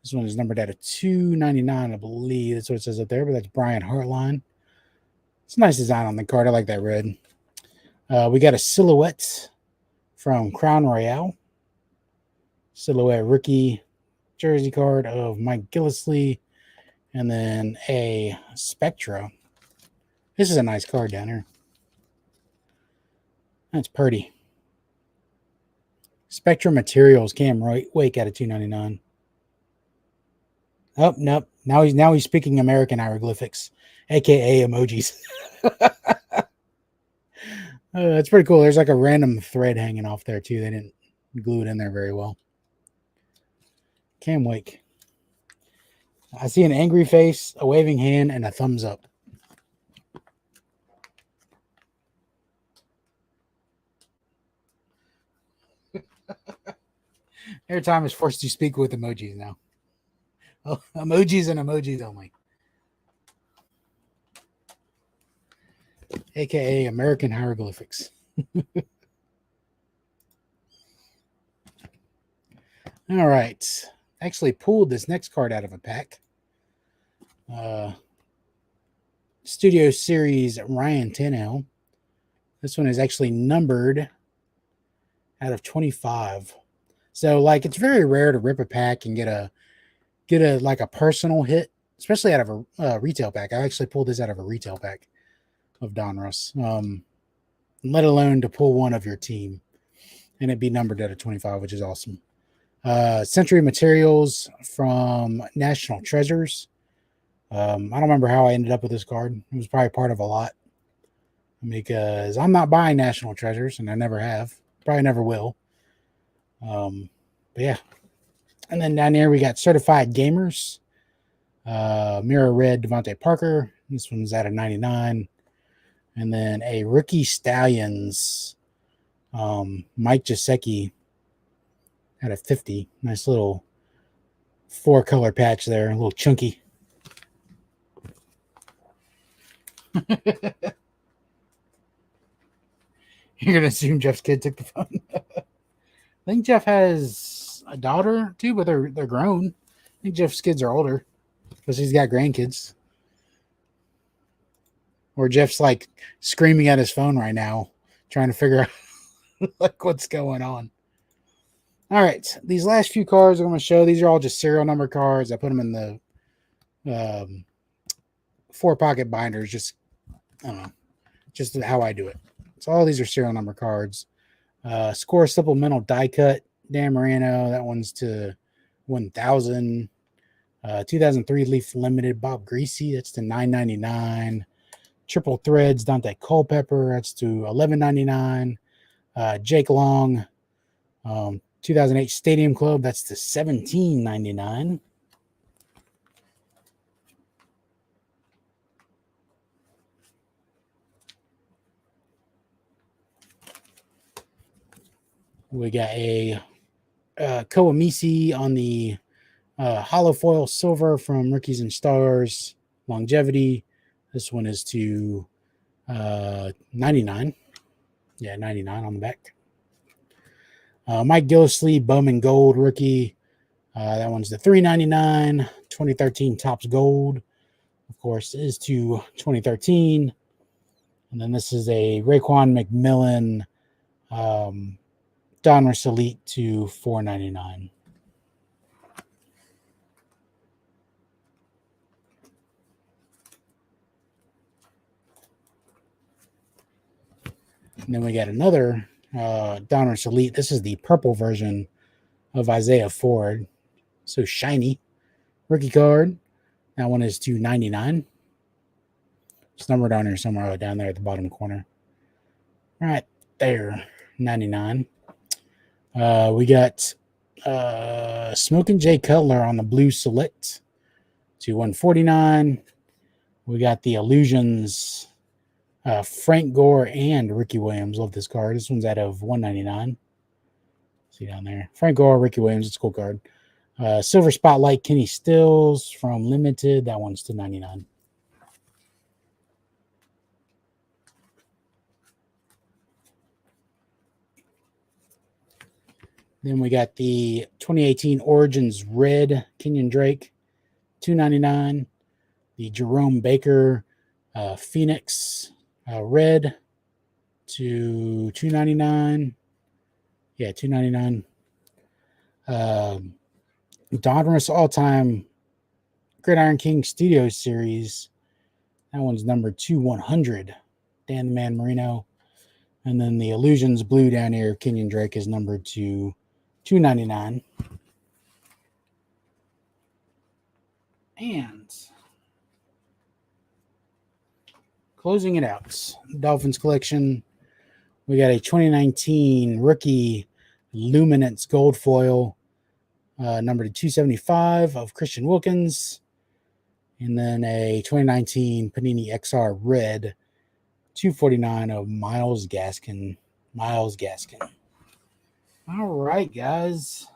This one is numbered out of $2.99, I believe. That's what it says up there, but that's Brian Hartline. It's a nice design on the card. I like that red. We got a silhouette from Crown Royale. Silhouette rookie jersey card of Mike Gillislee. And then a Spectra. This is a nice card down here. That's pretty. Spectra Materials, Cam Wake out of $2.99. Oh, nope. Now he's speaking American hieroglyphics, aka emojis. That's pretty cool. There's like a random thread hanging off there too. They didn't glue it in there very well. Cam Wake. I see an angry face, a waving hand, and a thumbs up. Airtime is forced to speak with emojis now. Oh, emojis and emojis only. AKA American hieroglyphics. All right. Actually pulled this next card out of a pack. Studio Series Ryan Tannehill. This one is actually numbered out of 25. So like it's very rare to rip a pack and get a like a personal hit, especially out of a retail pack. I actually pulled this out of a retail pack of Donruss. Let alone to pull one of your team and it be numbered out of 25, which is awesome. Century Materials from National Treasures. I don't remember how I ended up with this card. It was probably part of a lot because I'm not buying National Treasures and I never have. Probably never will. But yeah. And then down here we got Certified Gamers. Mirror Red Devontae Parker. This one's out of 99. And then a Rookie Stallions Mike Gesicki out of 50. Nice little 4-color patch there. A little chunky. You're going to assume Jeff's kid took the phone. I think Jeff has a daughter too, but they're grown. I think Jeff's kids are older because he's got grandkids. Or Jeff's like screaming at his phone right now, trying to figure out like what's going on. All right, these last few cards I'm going to show, these are all just serial number cards. I put them in the 4-pocket binders, just I don't know, just how I do it. So all these are serial number cards. Score supplemental die cut, Dan Marino. That one's to 1,000. 2003 Leaf Limited Bob Greasy. That's to $9.99. Triple Threads Dante Culpepper. That's to $11.99. Jake Long. 2008 Stadium Club. That's to $17.99. We got a Kawamisi on the hollow foil silver from Rookies and Stars longevity. This one is to 99. Yeah, 99 on the back. Mike Gillislee Bowman Gold rookie. That one's the $3.99. 2013 Topps Gold, of course, is to 2013. And then this is a Raekwon McMillan Donruss Elite to $4.99. And then we got another Donruss Elite. This is the purple version of Isaiah Ford. So shiny. Rookie card. That one is $2.99. It's numbered on here somewhere down there at the bottom corner. Right there, 99. We got Smoking Jay Cutler on the blue select to 149. We got the Illusions, Frank Gore and Ricky Williams. Love this card. This one's out of 199. See down there. Frank Gore, Ricky Williams. It's a cool card. Silver Spotlight, Kenny Stills from Limited. That one's $2.99. Then we got the 2018 Origins Red Kenyon Drake, $2.99. The Jerome Baker Phoenix Red to $2.99. Yeah, $2.99. Donruss All-Time Gridiron King Studio Series. That one's numbered to 100. Dan the Man Marino. And then the Illusions Blue down here, Kenyon Drake, is numbered to $2.99. And closing it out, Dolphins collection. We got a 2019 rookie Luminance gold foil, numbered to 275 of Christian Wilkins. And then a 2019 Panini XR red, 249 of Miles Gaskin. All right, guys.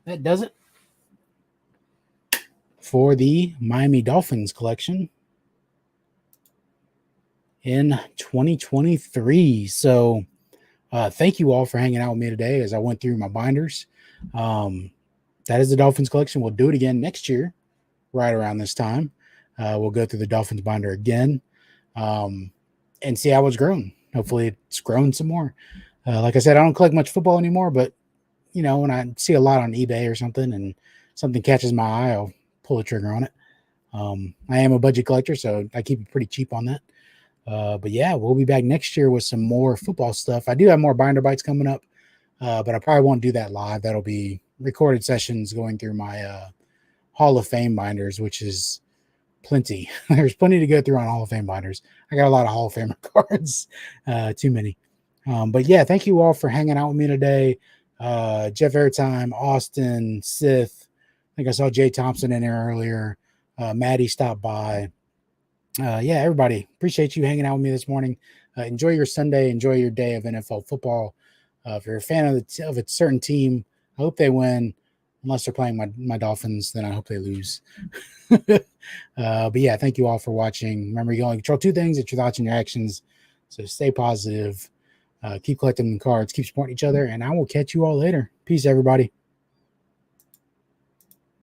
That does it for the Miami Dolphins collection in 2023. So thank you all for hanging out with me today as I went through my binders. That is the Dolphins collection. We'll do it again next year, right around this time. We'll go through the Dolphins binder again and see how it's grown. Hopefully it's grown some more. Like I said, I don't collect much football anymore, but you know, when I see a lot on eBay or something and something catches my eye, I'll pull the trigger on it. I am a budget collector, so I keep it pretty cheap on that. But yeah, we'll be back next year with some more football stuff. I do have more binder bites coming up, but I probably won't do that live. That'll be recorded sessions going through my Hall of Fame binders, which is plenty. There's plenty to go through on Hall of Fame binders. I got a lot of Hall of Famer cards, too many. But yeah, thank you all for hanging out with me today. Jeff Airtime, Austin, Sith. I think I saw Jay Thompson in there earlier. Maddie stopped by. Yeah, everybody, appreciate you hanging out with me this morning. Enjoy your Sunday. Enjoy your day of NFL football. If you're a fan of a certain team, I hope they win. Unless they're playing my Dolphins, then I hope they lose. But yeah, thank you all for watching. Remember, you only control two things: it's your thoughts and your actions. So stay positive. Keep collecting cards. Keep supporting each other. And I will catch you all later. Peace, everybody.